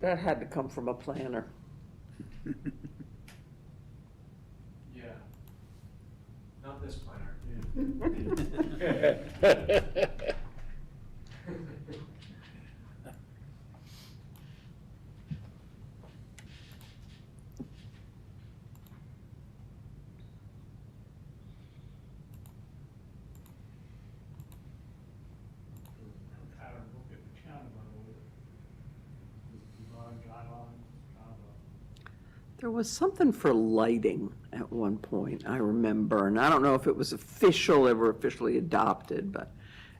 That had to come from a planner. Yeah. Not this planner. Pattern book at the county level. Design guidelines, kind of There was something for lighting at one point, I remember, and I don't know if it was ever officially adopted, but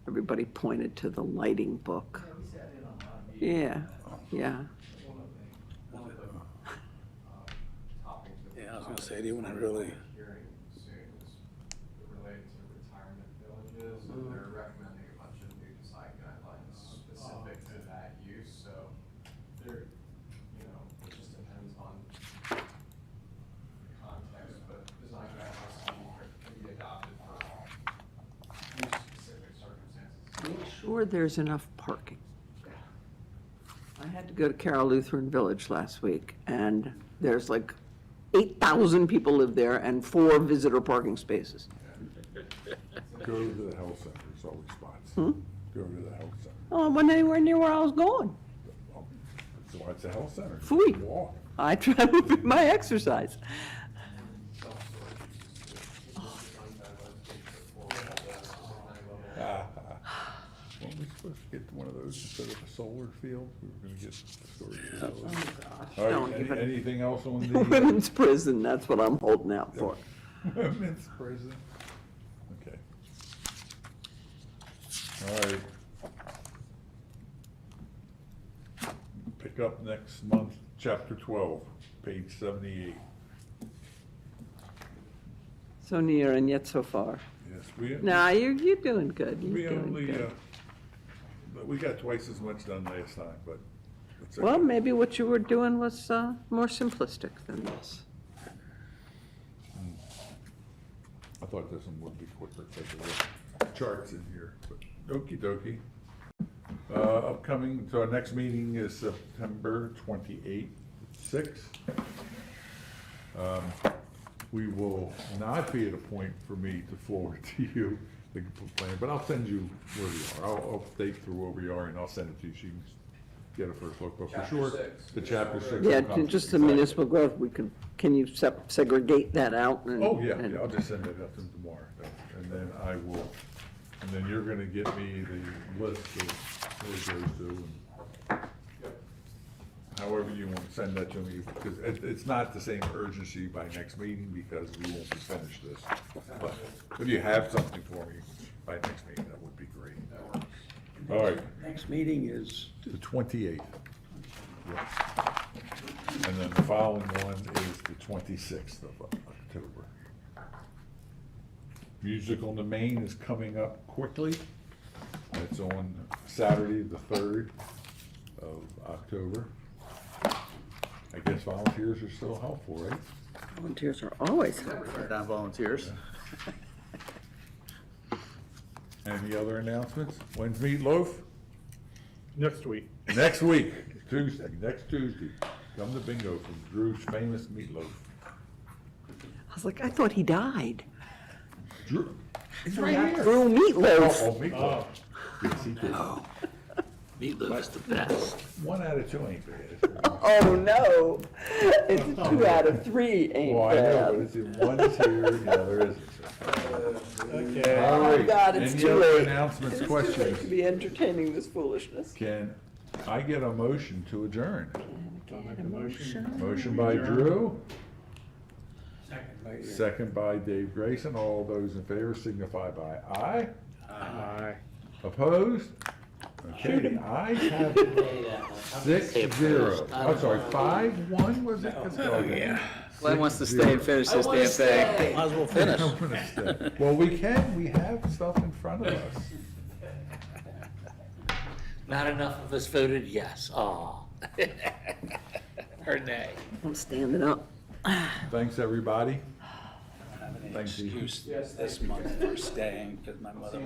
everybody pointed to the lighting book. We sat in on a lot of meetings. Yeah. One of the topics that. Yeah, I was gonna say, do you wanna really- Hearing soon is related to retirement villages, and they're recommending a bunch of new design guidelines specific to that use, so there, it just depends on context, but design guidelines can be adopted for use-specific circumstances. Make sure there's enough parking. I had to go to Carroll Lutheran Village last week, and there's like 8,000 people live there and 4 visitor parking spaces. Go to the health center, there's always spots. Hmm? Go to the health center. Oh, I wasn't anywhere near where I was going. So why it's a health center? Phooey. Walk. I try to do my exercise. Weren't we supposed to get one of those instead of a solar field? We were gonna get the storage facility. All Don't right, even- anything else on the? Women's prison, that's what I'm holding out for. Women's prison. Okay. All right. Pick up next month, chapter 12, page 78. So near and yet so far. Yes, we. Nah, you're doing good. We You're doing only, good. but we got twice as much done last time, but. it's Well, okay. maybe what you were doing was more simplistic than this. I thought this one would be quicker because of the charts in here, but okey dokey. Upcoming, so our next meeting is September 28th, 6. We will not be at a point for me to forward to you the plan, but I'll send you where we are. I'll update through where we are and I'll send it to you so you can get a first look, but for Chapter sure, 6. the chapter 6. Yeah, will come- just the exactly. municipal growth, can you segregate that out? and- Oh, yeah, and- yeah, I'll just send it up to them tomorrow, and then I will, and then you're gonna get me the list of where it goes to, and however you want to send that to me, because it's not the same urgency by next meeting, because we won't be finished this. But if you have something for me by next meeting, that would be great. All right, Next meeting is, the 28th. And then the following one is the 26th of October. Music on the Main is coming up quickly. It's on Saturday, the 3rd of October. I guess volunteers are still helpful, right? Volunteers are always helpful. Down volunteers. Any other announcements? When's Meatloaf? next week. Next week, Tuesday, next Tuesday. Come to bingo from Drew's famous Meatloaf. I was like, I thought he died. Drew, he's right here. Drew Meatloaf. Oh, Meatloaf. Yes, he did. meatloaf is the best. 1 out of 2 ain't bad. Oh, no. It's a 2 out of 3 ain't Well, I know, but bad. it's in 1 is here, the other isn't. Okay. All Oh, right. God, it's Any too other late. announcements, It's too late questions? to be entertaining this foolishness. Can I get a motion to adjourn? Make a motion. Motion by Drew, Second. second by Dave Grayson. All those in favor signify by aye. Aye. Opposed? Okay, I have 6-0. I'm sorry, 5-1 was it? Oh, yeah. Glenn wants to stay and finish this damn thing. Might as well finish. I'm gonna stay. Well, we have stuff in front of us. Not enough of us voted yes, aw. Or nay. I'm standing up. Thanks, everybody. I don't have any Thank you. excuse Yes, this thank you. month for staying, because my mother